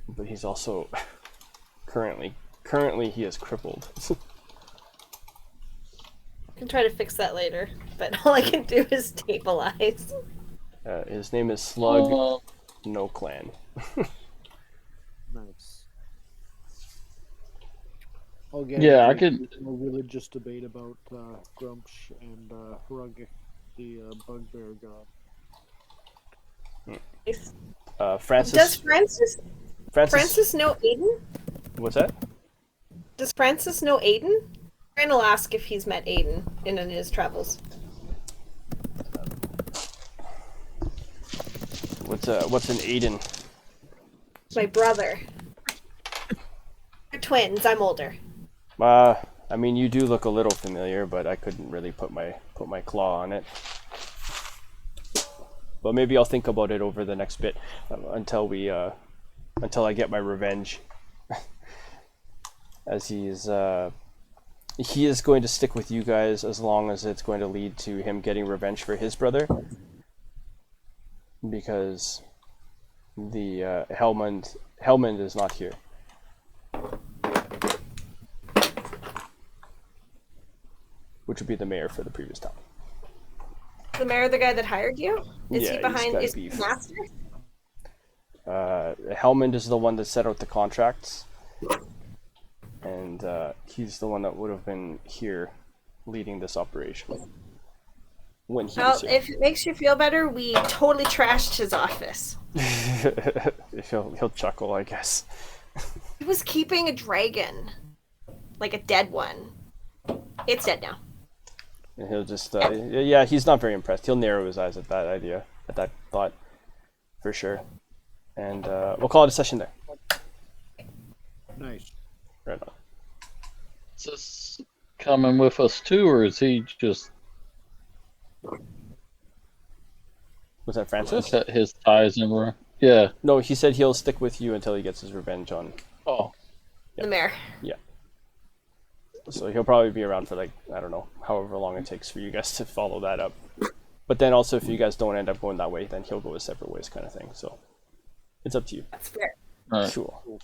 But he's also currently he is crippled. I can try to fix that later, but all I can do is stabilize. His name is Slug. Uh, No clan. Nice. I'll get Yeah, I into could- a religious debate about Grumpsh and Hrug, the bugbear god. Francis. Does Francis Francis. know Aiden? What's that? Does Francis know Aiden? Ryan will ask if he's met Aiden in his travels. What's an Aiden? My brother. We're twins. I'm older. I mean, you do look a little familiar, but I couldn't really put my claw on it. But maybe I'll think about it over the next bit until I get my revenge. As he is going to stick with you guys as long as it's going to lead to him getting revenge for his brother. Because the Helmand is not here. Which would be the mayor for the previous town. The mayor, the guy that hired you? Is Yeah, he he's behind? got Is beef. he master? Helmand is the one that set out the contracts. And he's the one that would have been here leading this operation. when he Well, was here. if it makes you feel better, we totally trashed his office. He'll chuckle, I guess. He was keeping a dragon, like a dead one. It's dead now. And he'll just, yeah, he's not very impressed. He'll narrow his eyes at that idea, at that thought, for sure. And we'll call it a session there. Nice. Right on. Is this coming with us too, or is he just Was that Francis? cut his ties in? Yeah. No, he said he'll stick with you until he gets his revenge on. Oh, The mayor. So he'll probably be around for like, I don't know, however long it takes for you guys to follow that up. But then also, if you guys don't end up going that way, then he'll go his separate ways, kind of thing. So it's up to you. That's fair. all right. Cool.